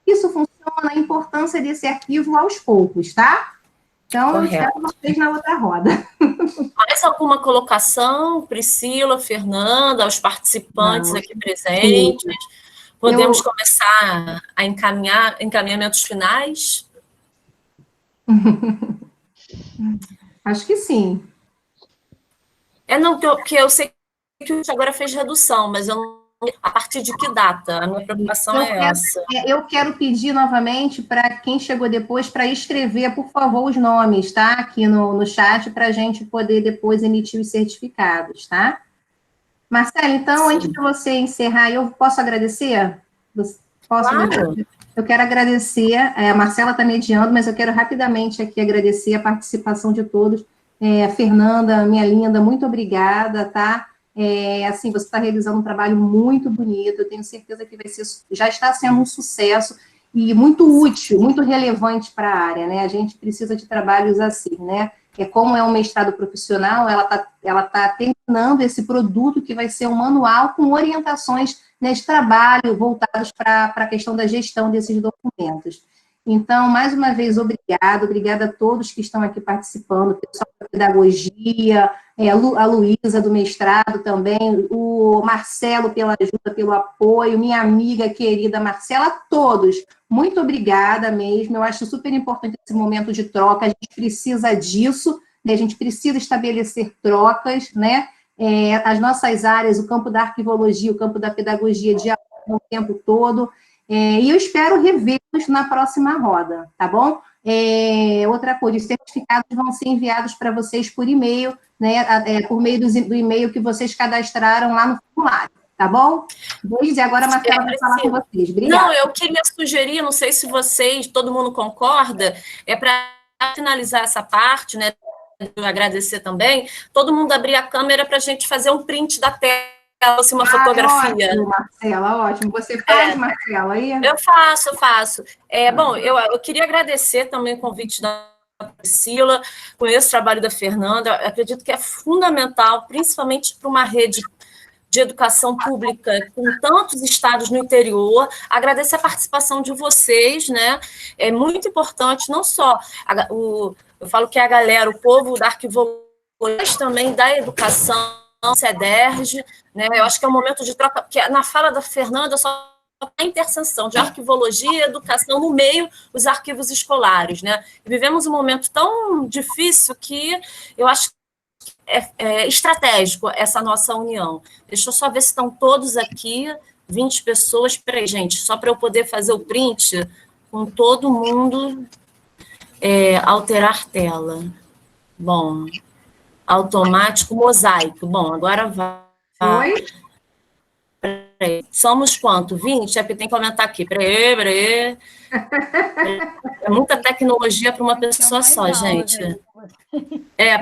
isso funciona, a importância desse arquivo aos poucos, tá? Então, eu espero Correto. vocês na outra roda. Mais alguma colocação, Priscila, Fernanda, aos participantes Não, aqui presentes? Podemos eu... começar a encaminhar encaminhamentos finais? Acho que sim. Não, que eu sei que o agora fez redução, mas eu não, a partir de que data? A minha preocupação Eu é quero, essa. eu quero pedir novamente para quem chegou depois para escrever, por favor, os nomes, tá? Aqui no chat, para a gente poder depois emitir os certificados, tá? Marcela, então, Sim. antes de você encerrar, eu posso agradecer? Posso Claro. agradecer? Eu quero agradecer, a Marcela está mediando, mas eu quero rapidamente aqui agradecer a participação de todos. Fernanda, minha linda, muito obrigada, tá? Assim, você está realizando um trabalho muito bonito, eu tenho certeza que já está sendo um sucesso e muito útil, muito relevante para a área, né? A gente precisa de trabalhos assim, né? Como é um mestrado profissional, ela tá terminando esse produto que vai ser um manual com orientações nesse trabalho voltados para a questão da gestão desses documentos. Então, mais uma vez, obrigada a todos que estão aqui participando, o pessoal da pedagogia, a Luísa do mestrado também, o Marcelo pela ajuda, pelo apoio, minha amiga querida Marcela, todos, muito obrigada mesmo, eu acho super importante esse momento de troca, a gente precisa disso, né? A gente precisa estabelecer trocas, né? As nossas áreas, o campo da arquivologia, o campo da pedagogia, dialogam o tempo todo, e eu espero revê-los na próxima roda, tá bom? Outra coisa, os certificados vão ser enviados para vocês por e-mail, né, por meio do e-mail que vocês cadastraram lá no formulário, tá bom? Luiz, e agora a Marcela vai falar com vocês. Obrigada. Não, eu queria sugerir, não sei se vocês, todo mundo concorda, para finalizar essa parte, né, eu agradecer também, todo mundo abrir a câmera para a gente fazer um print da tela, assim, uma fotografia. Ótimo, Marcela, ótimo. Você faz, Marcela, aí? Eu faço. Bom, eu queria agradecer também o convite da Priscila, conheço o trabalho da Fernanda, acredito que é fundamental, principalmente para uma rede de educação pública com tantos estados no interior, agradecer a participação de vocês, né? É muito importante, não só eu falo que a galera, o povo da arquivologia, mas também da educação, CEDERJ, né? Eu acho que é um momento de troca, porque na fala da Fernanda só a interseção de arquivologia e educação no meio os arquivos escolares, né? Vivemos um momento tão difícil que eu acho estratégico essa nossa união. Deixa eu só ver se estão todos aqui, 20 pessoas. Peraí, gente, só para eu poder fazer o print com todo mundo, alterar tela. Bom, automático, mosaico. Bom, agora vai. Oi? Peraí. Somos quanto? 20? É porque tem que aumentar aqui. Peraí. É muita tecnologia para uma pessoa só, gente.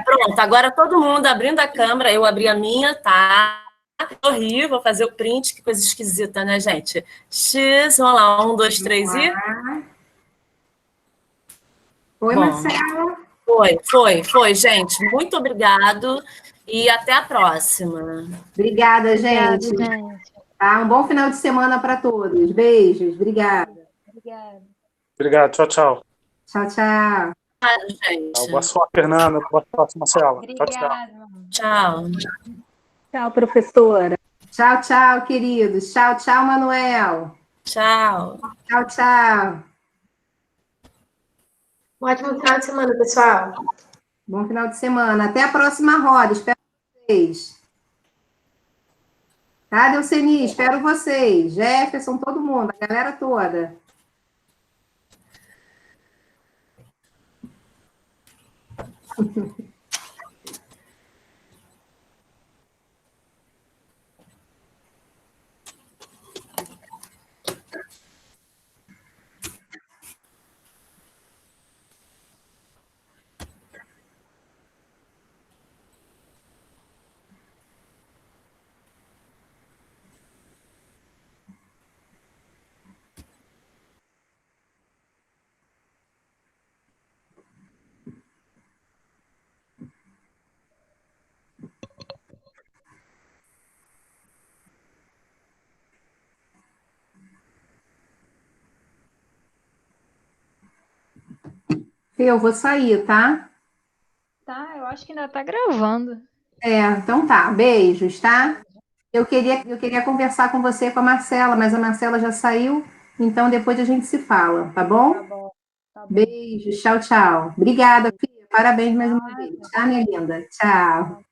Pronto, agora todo mundo abrindo a câmera, eu abri a minha, tá? Sorri, vou fazer o print, que coisa esquisita, né, gente? X, vamos lá, 1, 2, 3 e... Oi, Bom, Marcela. foi, gente. Muito obrigado e até a próxima. Obrigada, gente. Obrigada, gente. Tá? Um bom final de semana para todos. Beijos. Obrigada. Obrigada. Obrigado, tchau, tchau. Tchau, tchau. Gente. Boa sorte, Fernanda. Boa sorte, Marcela. Tchau, tchau. Obrigada. Tchau. Tchau, professora. Tchau, tchau, queridos. Tchau, tchau, Manuel. Tchau. Tchau, tchau. Um ótimo final de semana, pessoal. Bom final de semana. Até a próxima roda. Espero vocês. Tá, Delceni? Espero vocês. Jefferson, todo mundo, a galera toda. Eu vou sair, tá? Tá, eu acho que ainda tá gravando. Então tá. Beijos, tá? Eu queria conversar com você e com a Marcela, mas a Marcela já saiu, então depois a gente se fala, tá bom? Tá bom, tá bom. Beijos, tchau, tchau. Obrigada, filha. Parabéns mais uma vez, tá, minha linda? Tchau.